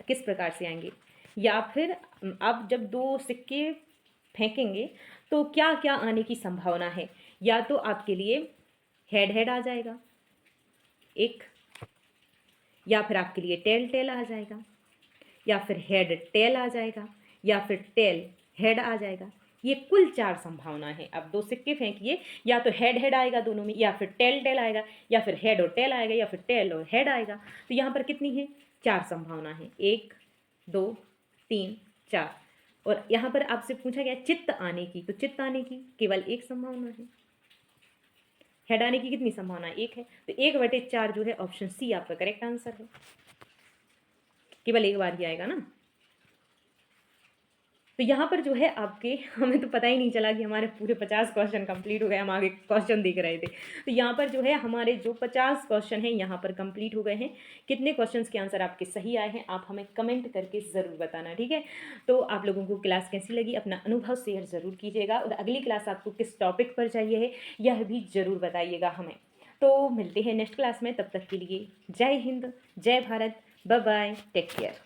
किस प्रकार से आएंगे, या फिर आप जब दो सिक्के फेंकेंगे तो क्या क्या आने की संभावना है। या तो आपके लिए हेड हेड आ जाएगा एक, या फिर आपके लिए टेल टेल आ जाएगा, या फिर हेड टेल आ जाएगा, या फिर टेल हेड आ जाएगा। ये कुल 4 संभावना है। अब दो सिक्के फेंकिए, या तो हेड हेड आएगा दोनों में, या फिर टेल टेल आएगा, या फिर हेड और टेल आएगा, या फिर टेल और हेड आएगा। तो यहाँ पर कितनी है 4 संभावना है, 1 2 3 4। और यहाँ पर आपसे पूछा गया चित्त आने की, तो चित्त आने की केवल एक संभावना है। हेड आने की कितनी संभावना है, 1 है। तो 1/4 जो है ऑप्शन सी आपका करेक्ट आंसर है, केवल एक बार ही आएगा ना। तो यहाँ पर जो है आपके, हमें तो पता ही नहीं चला कि हमारे पूरे 50 क्वेश्चन कंप्लीट हो गए, हम आगे क्वेश्चन देख रहे थे। तो यहाँ पर जो है हमारे जो 50 क्वेश्चन हैं यहाँ पर कंप्लीट हो गए हैं। कितने क्वेश्चंस के आंसर आपके सही आए हैं आप हमें कमेंट करके ज़रूर बताना, ठीक है। तो आप लोगों को क्लास कैसी लगी अपना अनुभव शेयर ज़रूर कीजिएगा, और अगली क्लास आपको किस टॉपिक पर चाहिए है यह भी ज़रूर बताइएगा हमें। तो मिलते हैं नेक्स्ट क्लास में, तब तक के लिए जय हिंद, जय Bharat, bye bye, take care.